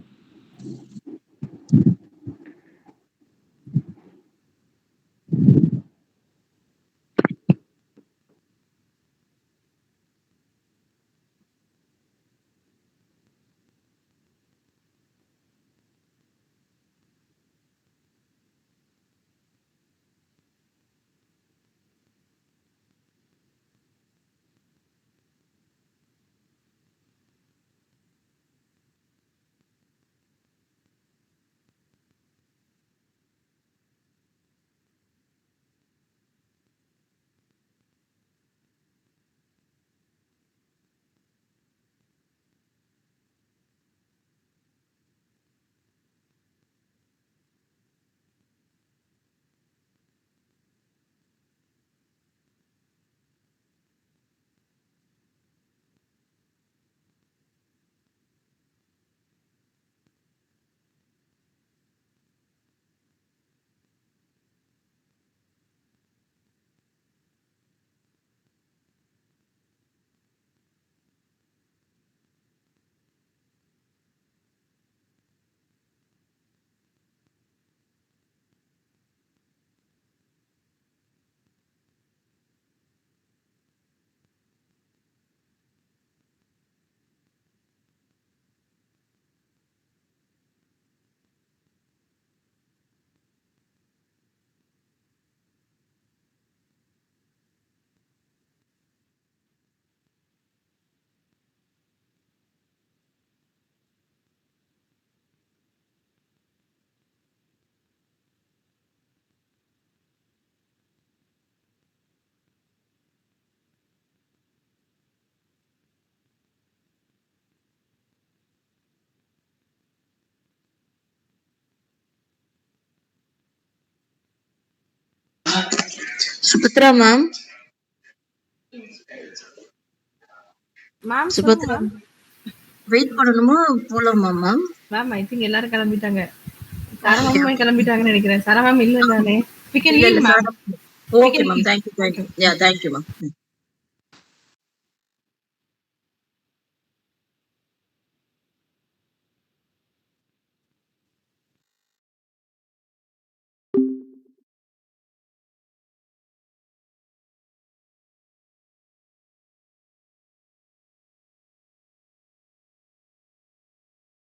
Subhadra ma'am. Ma'am Subhadra wait பண்ணணுமா போலாமா ma'am? Ma'am I think எல்லாரும் கிளம்பிட்டாங்க. சாரா ma'am கிளம்பிட்டாங்கன்னு நினைக்கிறேன். சாரா ma'am இல்ல தானே? We can leave, ma'am. Okay ma'am. Thank you. Yeah thank you ma'am.